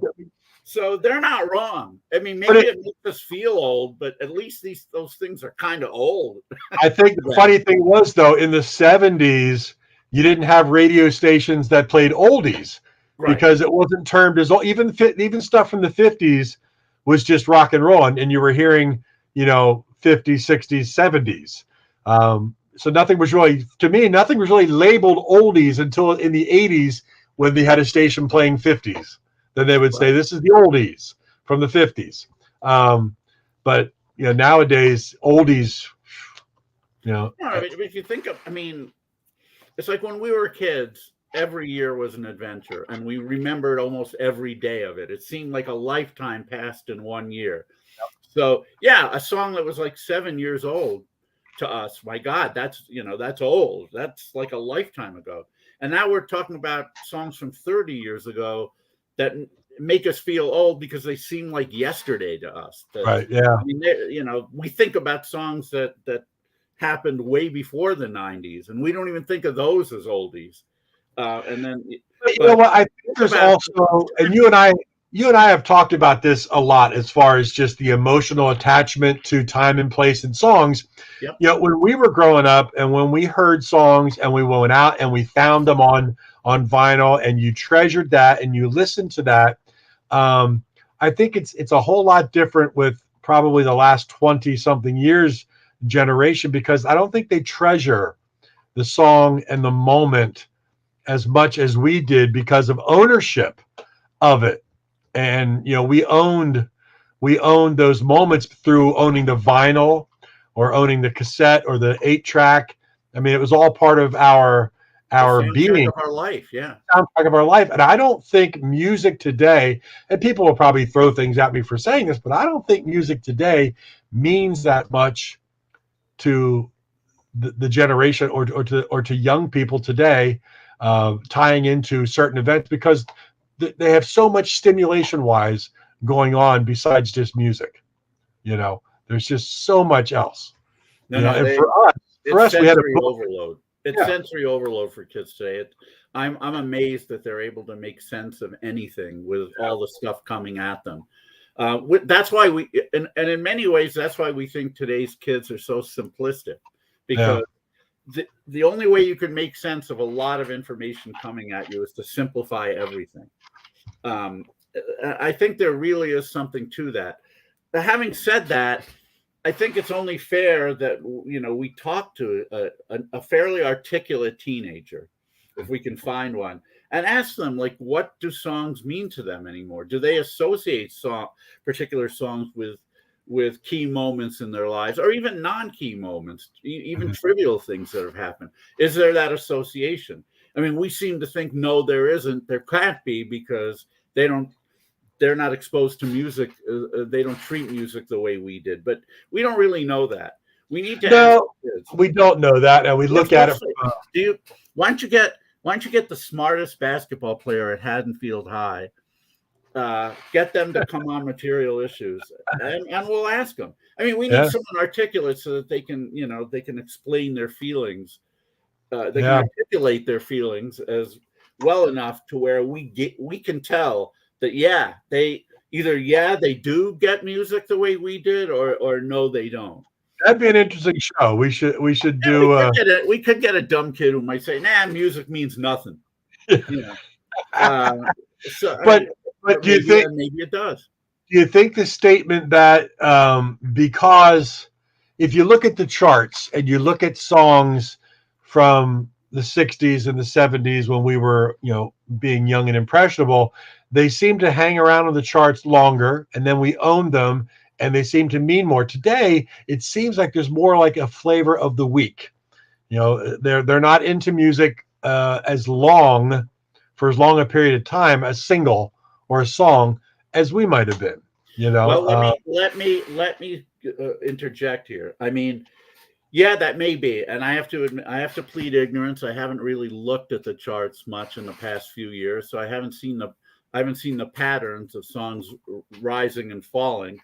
So they're not wrong. I mean, maybe it makes us feel old, but at least those things are kind of old. I think the funny thing was, though, in the 70s, you didn't have radio stations that played oldies because it wasn't termed as old. Even stuff from the 50s was just rock and roll, and you were hearing, 50s, 60s, 70s. So nothing was really labeled oldies until in the 80s when they had a station playing 50s. Then they would say, this is the oldies from the 50s. But, nowadays, oldies, If you think of, it's like when we were kids, every year was an adventure, and we remembered almost every day of it. It seemed like a lifetime passed in 1 year. Yep. So, a song that was like 7 years old to us, my God, that's old. That's like a lifetime ago. And now we're talking about songs from 30 years ago that make us feel old because they seem like yesterday to us. Right, yeah. We think about songs that happened way before the 90s, and we don't even think of those as oldies. And then, I think there's also, and you and I have talked about this a lot as far as just the emotional attachment to time and place in songs. Yep. When we were growing up and when we heard songs and we went out and we found them on vinyl and you treasured that and you listened to that, I think it's a whole lot different with probably the last 20 something years generation, because I don't think they treasure the song and the moment as much as we did because of ownership of it. And we owned those moments through owning the vinyl or owning the cassette or the 8-track. I mean, it was all part of our being, of our life. Soundtrack of our life. And I don't think music today, and people will probably throw things at me for saying this, but I don't think music today means that much to the generation or to young people today, tying into certain events, because they have so much stimulation wise going on besides just music. There's just so much else. For us, we had a overload. It's sensory overload for kids today. I'm amazed that they're able to make sense of anything with all the stuff coming at them. That's why and in many ways, that's why we think today's kids are so simplistic, because the only way you can make sense of a lot of information coming at you is to simplify everything. I think there really is something to that. But having said that, I think it's only fair that we talk to a fairly articulate teenager, if we can find one, and ask them, like, what do songs mean to them anymore? Do they associate particular songs with key moments in their lives, or even non-key moments, even trivial things that have happened? Is there that association? I mean, we seem to think, no, there isn't. There can't be, because they're not exposed to music. They don't treat music the way we did, but we don't really know that. We need to. No, we don't know that, and we look at it. Why don't you get the smartest basketball player at Haddonfield High? Get them to come on Material Issues, and we'll ask them. I mean, we need someone articulate so that they can explain their feelings. They can articulate their feelings as well enough to where we can tell that they do get music the way we did, or no, they don't. That'd be an interesting show. We should do. We could get a dumb kid who might say, "Nah, music means nothing." But do you think maybe it does? Do you think the statement that because if you look at the charts and you look at songs from the 60s and the 70s when we were, being young and impressionable, they seem to hang around on the charts longer, and then we owned them, and they seem to mean more. Today, it seems like there's more like a flavor of the week. They're not into music as long a period of time, a single or a song, as we might have been. Well, let me interject here. I mean, that may be, and I have to admit, I have to plead ignorance. I haven't really looked at the charts much in the past few years, so I haven't seen the patterns of songs rising and falling.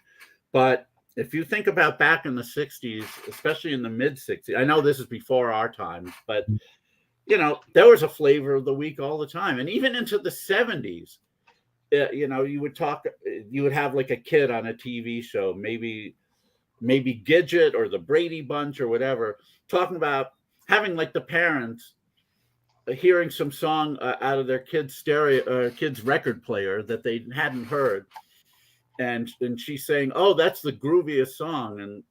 But if you think about back in the 60s, especially in the mid 60s, I know this is before our time, but there was a flavor of the week all the time, and even into the 70s. You would have like a kid on a TV show, maybe Gidget or the Brady Bunch or whatever, talking about having like the parents hearing some song out of their kid's record player that they hadn't heard, and she's saying, "Oh, that's the grooviest song," and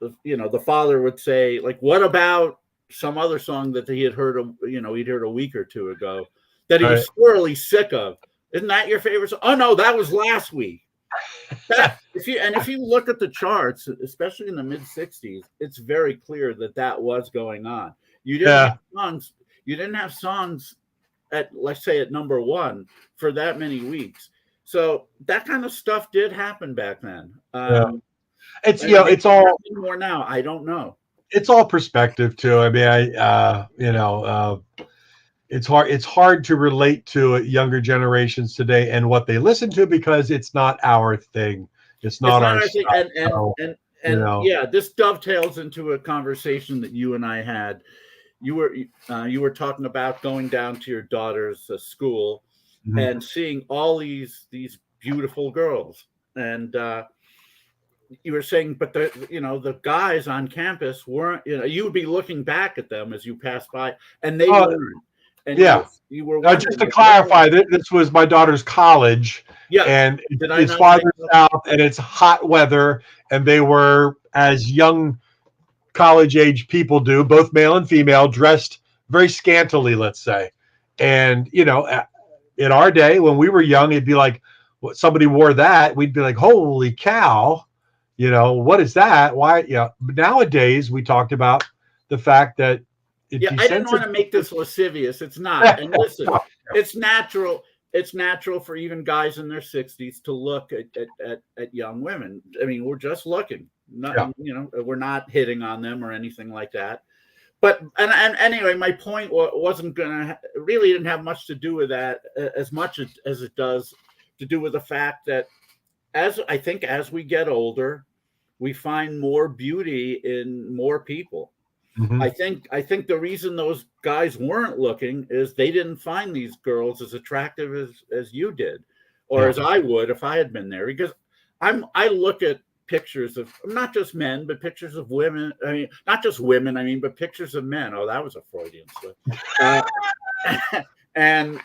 the father would say, like, "What about some other song that he had heard he'd heard a week or two ago that he was thoroughly sick of? Isn't that your favorite song? Oh no, that was last week." If you look at the charts, especially in the mid 60s, it's very clear that was going on. You didn't have songs at, let's say, at number one for that many weeks. So that kind of stuff did happen back then. It's all more now. I don't know. It's all perspective too. I mean, it's hard to relate to younger generations today and what they listen to, because it's not our thing. It's not our thing. And this dovetails into a conversation that you and I had. You were talking about going down to your daughter's school and seeing all these beautiful girls, and you were saying, but the guys on campus weren't. You would be looking back at them as you passed by, and they weren't. And you were just to clarify, this was my daughter's college, and it's farther south, and it's hot weather, and they were, as young college-age people do, both male and female, dressed very scantily, let's say. And in our day when we were young, it'd be like, somebody wore that, we'd be like, holy cow, what is that? Why? But nowadays we talked about the fact that I didn't want to make this lascivious. It's not. And listen, it's natural. It's natural for even guys in their 60s to look at young women. I mean, we're just looking. We're not hitting on them or anything like that. But and anyway, my point wasn't really didn't have much to do with that as much as it does to do with the fact that as we get older, we find more beauty in more people. Mm-hmm. I think the reason those guys weren't looking is they didn't find these girls as attractive as you did, or as I would if I had been there. Because I look at pictures of not just men, but pictures of women. I mean, not just women. I mean, but pictures of men. Oh, that was a Freudian slip. And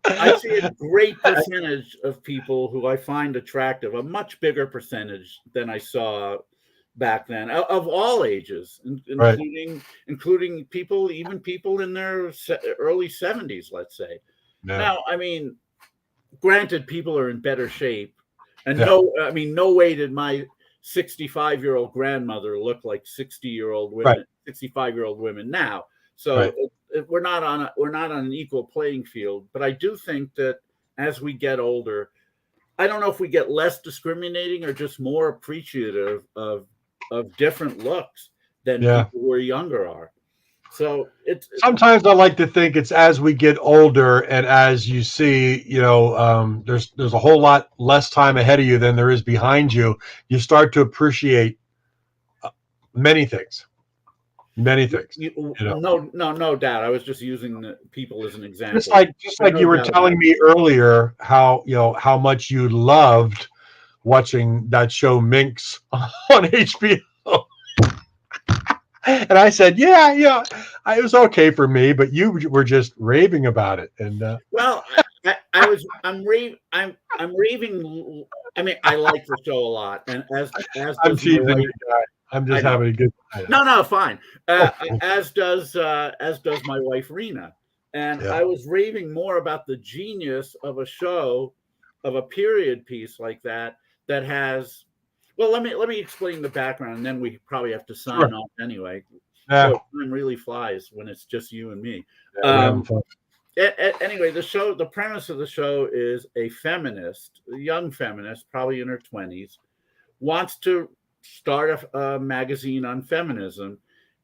I see a great percentage of people who I find attractive, a much bigger percentage than I saw back then, of all ages, including people, even people in their early 70s, let's say. Yeah. Now, I mean, granted, people are in better shape, and no way did my 65-year-old grandmother look like 60-year-old women, 65-year-old women now. So we're not on an equal playing field. But I do think that as we get older, I don't know if we get less discriminating or just more appreciative of different looks than people who are younger are. So it's sometimes I like to think it's as we get older and as you see, there's a whole lot less time ahead of you than there is behind you. You start to appreciate many things. No doubt. I was just using the people as an example. Just like you were telling me earlier how much you loved watching that show Minx on HBO. And I said, it was okay for me, but you were just raving about it. And well, I'm raving. I mean, I like the show a lot, and as I'm teasing you, guy. I'm just having a good time. No, fine. As does my wife Rena, and I was raving more about the genius of a show, of a period piece like that has. Well, let me explain the background, and then we probably have to sign off anyway. Yeah. So time really flies when it's just you and me. Anyway, the premise of the show is a young feminist, probably in her 20s, wants to start a magazine on feminism,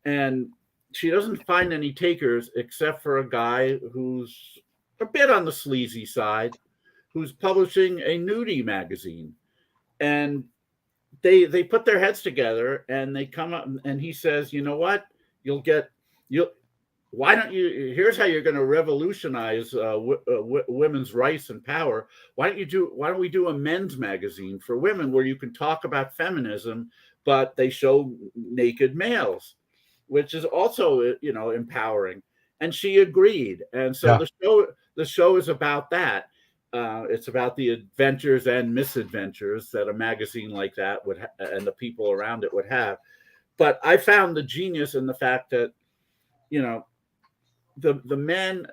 and she doesn't find any takers except for a guy who's a bit on the sleazy side, who's publishing a nudie magazine, and they put their heads together and they come up and he says, you know what, why don't you, here's how you're going to revolutionize women's rights and power. Why don't we do a men's magazine for women where you can talk about feminism, but they show naked males, which is also, empowering. And she agreed. And so the show is about that. It's about the adventures and misadventures that a magazine like that would and the people around it would have. But I found the genius in the fact that, the men,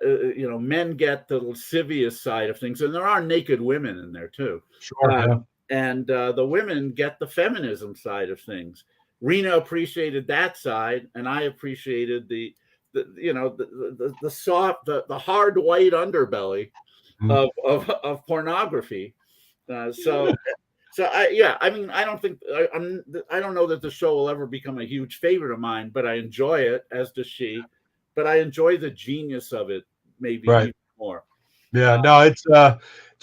men get the lascivious side of things, and there are naked women in there too. Sure. And the women get the feminism side of things. Rena appreciated that side, and I appreciated the soft, the hard white underbelly of pornography. I mean, I don't know that the show will ever become a huge favorite of mine, but I enjoy it, as does she. But I enjoy the genius of it, maybe even more. Yeah, no, it's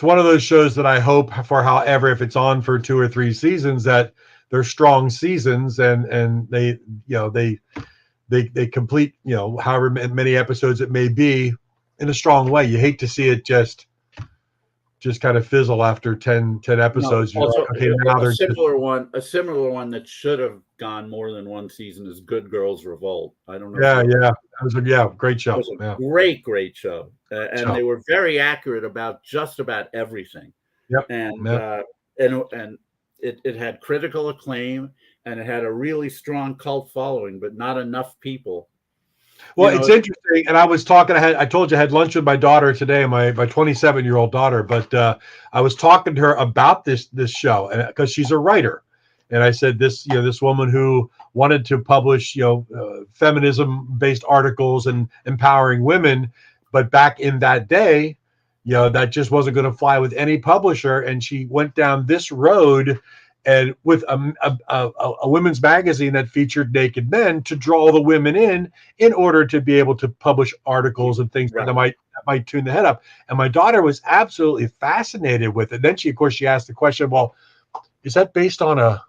one of those shows that I hope for, however, if it's on for 2 or 3 seasons, that they're strong seasons and they complete, however many episodes it may be, in a strong way. You hate to see it just kind of fizzle after 10 episodes. No, also, a similar one that should have gone more than one season is Good Girls Revolt. I don't know. That was a great show. It was a great show, and they were very accurate about just about everything. Yep. And it had critical acclaim, and it had a really strong cult following, but not enough people. Well, it's interesting, and I was talking. I told you I had lunch with my daughter today, my 27-year-old daughter. But I was talking to her about this show, and because she's a writer, and I said this woman who wanted to publish feminism-based articles and empowering women, but back in that day, that just wasn't going to fly with any publisher, and she went down this road. And with a women's magazine that featured naked men to draw the women in order to be able to publish articles and things that might tune the head up. And my daughter was absolutely fascinated with it. Then she asked the question, well, is that based on a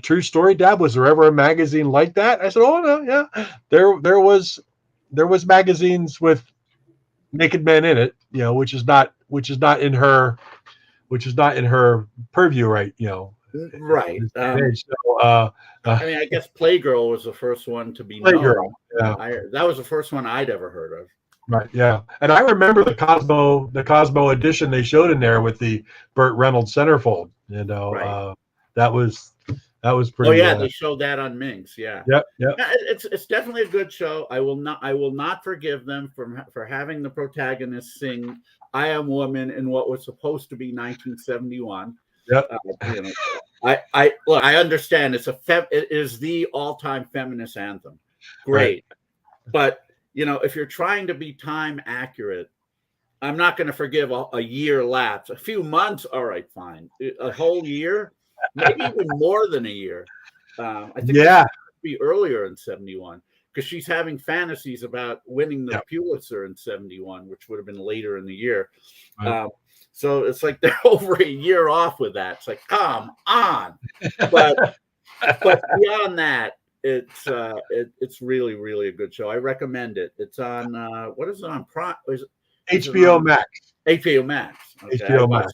true story, Dad? Was there ever a magazine like that? I said, oh no, yeah. There was magazines with naked men in it, which is not in her purview, right? Right. So, I mean, I guess Playgirl was the first one to be Playgirl, known. yeah. That was the first one I'd ever heard of. Right, yeah, and I remember the Cosmo edition they showed in there with the Burt Reynolds centerfold. Right. That was pretty. Oh yeah, they showed that on Minx. Yeah. Yep. It's definitely a good show. I will not forgive them for having the protagonist sing "I Am Woman" in what was supposed to be 1971. Yep. I understand it is the all-time feminist anthem. Great. Right. But if you're trying to be time accurate, I'm not going to forgive a year lapse. A few months, all right, fine. A whole year, maybe even more than a year. I think it should be earlier in 71 because she's having fantasies about winning the Pulitzer in 71, which would have been later in the year. Right. So it's like they're over a year off with that. It's like, come on. But beyond that, it's really, really a good show. I recommend it. It's on what is it on? HBO Max. HBO Max. Okay. HBO Max.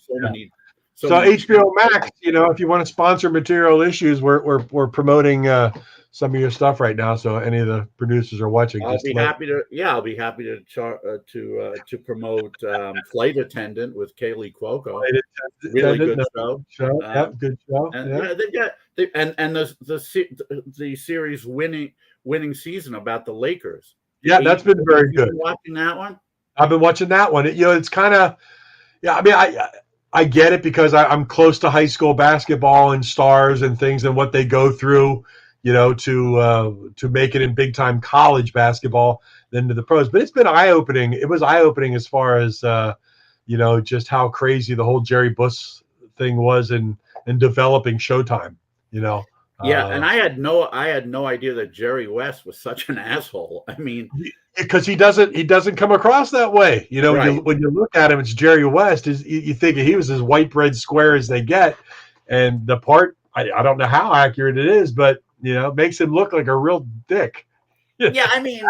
So HBO Max, if you want to sponsor Material Issues, we're promoting some of your stuff right now. So any of the producers are watching. I'll be happy to promote Flight Attendant with Kaylee Cuoco. Really good show. Good show. And they've got the series winning season about the Lakers. Yeah, that's been very good. Watching that one? I've been watching that one. It's kind of, I mean, I get it because I'm close to high school basketball and stars and things and what they go through, to make it in big time college basketball than to the pros. But it's been eye-opening. It was eye-opening as far as, just how crazy the whole Jerry Buss thing was in developing Showtime, Yeah, and I had no idea that Jerry West was such an asshole. I mean, because he doesn't come across that way. Right. When you look at him, it's Jerry West. You think he was as white bread square as they get, and the part I don't know how accurate it is, but it makes him look like a real dick. Yeah, I mean,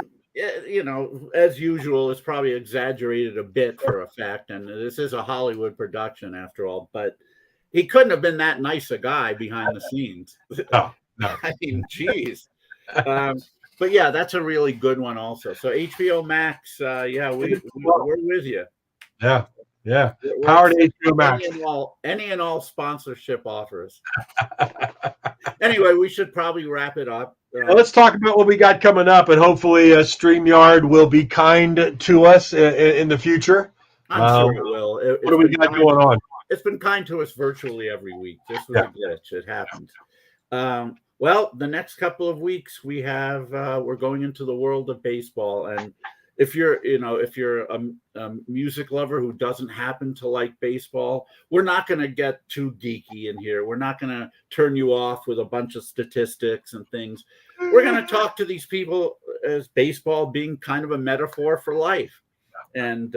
as usual, it's probably exaggerated a bit for effect, and this is a Hollywood production after all, but he couldn't have been that nice a guy behind the scenes. No. I mean, geez. But yeah, that's a really good one also. So HBO Max, we're with you. Yeah. Power to HBO Max. Any and all sponsorship offers. Anyway, we should probably wrap it up. Let's talk about what we got coming up, and hopefully StreamYard will be kind to us in the future. I'm sure it will. What do we got going on? It's been kind to us virtually every week. This was a glitch. It happens. Well, the next couple of weeks we're going into the world of baseball, and if you're a music lover who doesn't happen to like baseball, we're not going to get too geeky in here. We're not going to turn you off with a bunch of statistics and things. We're going to talk to these people as baseball being kind of a metaphor for life. And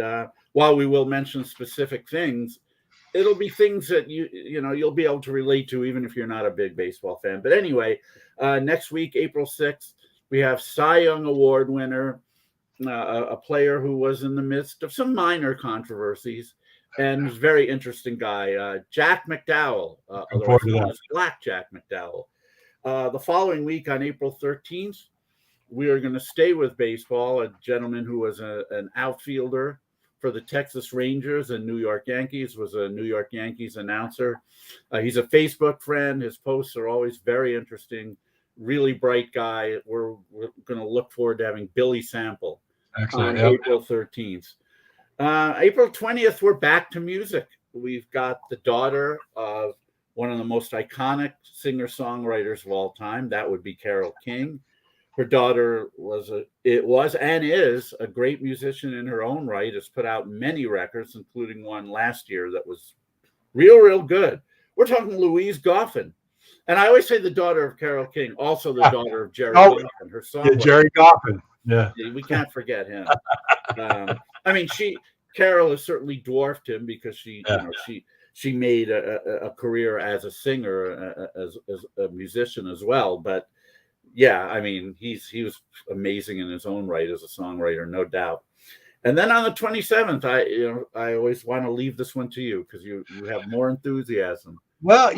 while we will mention specific things, it'll be things that you'll be able to relate to, even if you're not a big baseball fan. But anyway, next week, April 6th, we have Cy Young Award winner, a player who was in the midst of some minor controversies, and was a very interesting guy, Jack McDowell, otherwise known as Black Jack McDowell. The following week, on April 13th, we are going to stay with baseball. A gentleman who was an outfielder for the Texas Rangers and New York Yankees, was a New York Yankees announcer. He's a Facebook friend. His posts are always very interesting. Really bright guy. We're going to look forward to having Billy Sample on April 13th. April 20th, we're back to music. We've got the daughter of one of the most iconic singer-songwriters of all time. That would be Carole King. Her daughter was and is a great musician in her own right, has put out many records, including one last year that was real good. We're talking Louise Goffin. And I always say the daughter of Carole King, also the daughter of Jerry Goffin, her songwriter. Yeah, Jerry Goffin. Yeah. We can't forget him. I mean, Carole has certainly dwarfed him because she made a career as a singer, as a musician as well. But yeah, I mean, he was amazing in his own right as a songwriter, no doubt. And then on the 27th, I always want to leave this one to you because you have more enthusiasm. Well,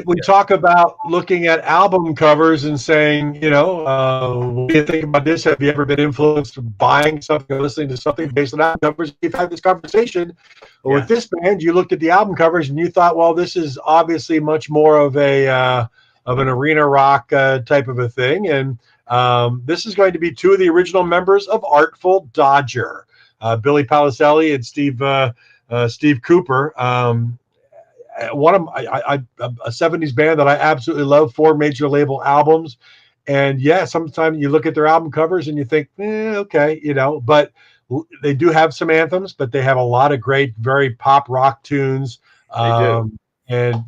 we talk about looking at album covers and saying, what do you think about this? Have you ever been influenced buying something or listening to something based on album covers? We've had this conversation. But with this band, you looked at the album covers and you thought, well, this is obviously much more of an arena rock type of a thing. And this is going to be two of the original members of Artful Dodger, Billy Palicelli and Steve Cooper. One of a 70s band that I absolutely love, 4 major label albums. And sometimes you look at their album covers and you think, okay, but they do have some anthems, but they have a lot of great, very pop rock tunes, and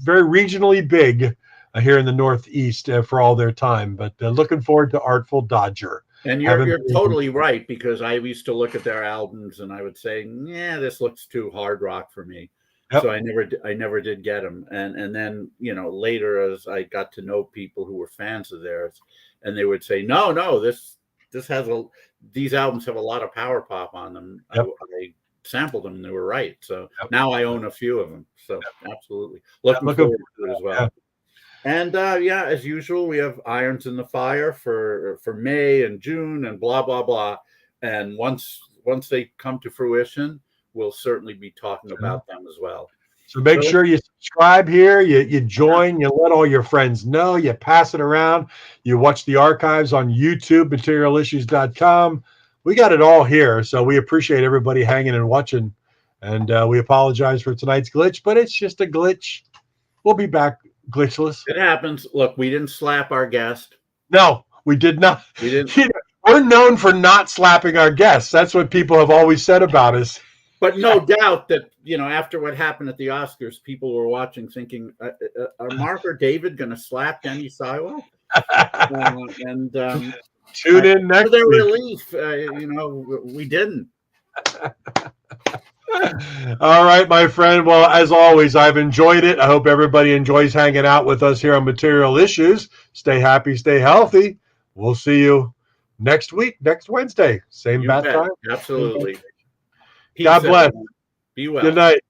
very regionally big here in the Northeast for all their time. But looking forward to Artful Dodger. And you're totally right, because I used to look at their albums and I would say, this looks too hard rock for me. Yep. So I never did get them. And then, later as I got to know people who were fans of theirs, and they would say, no, this has these albums have a lot of power pop on them. Yep. I sampled them and they were right. So now I own a few of them. So absolutely. Looking forward to it as well. Yeah. And as usual, we have irons in the fire for May and June and blah, blah, blah. And once they come to fruition, we'll certainly be talking about them as well. So make sure you subscribe here, you join, you let all your friends know, you pass it around, you watch the archives on YouTube, materialissues.com. We got it all here. So we appreciate everybody hanging and watching. And we apologize for tonight's glitch, but it's just a glitch. We'll be back glitchless. It happens. Look, we didn't slap our guest. No, we did not. We didn't. We're known for not slapping our guests. That's what people have always said about us. But no doubt that, after what happened at the Oscars, people were watching thinking, are Mark or David going to slap Denny Seiwell? Tune in next for their week. Relief, we didn't. All right, my friend. Well, as always, I've enjoyed it. I hope everybody enjoys hanging out with us here on Material Issues. Stay happy, stay healthy. We'll see you next week, next Wednesday. Same bat time. Absolutely. God bless. Be well. Good night.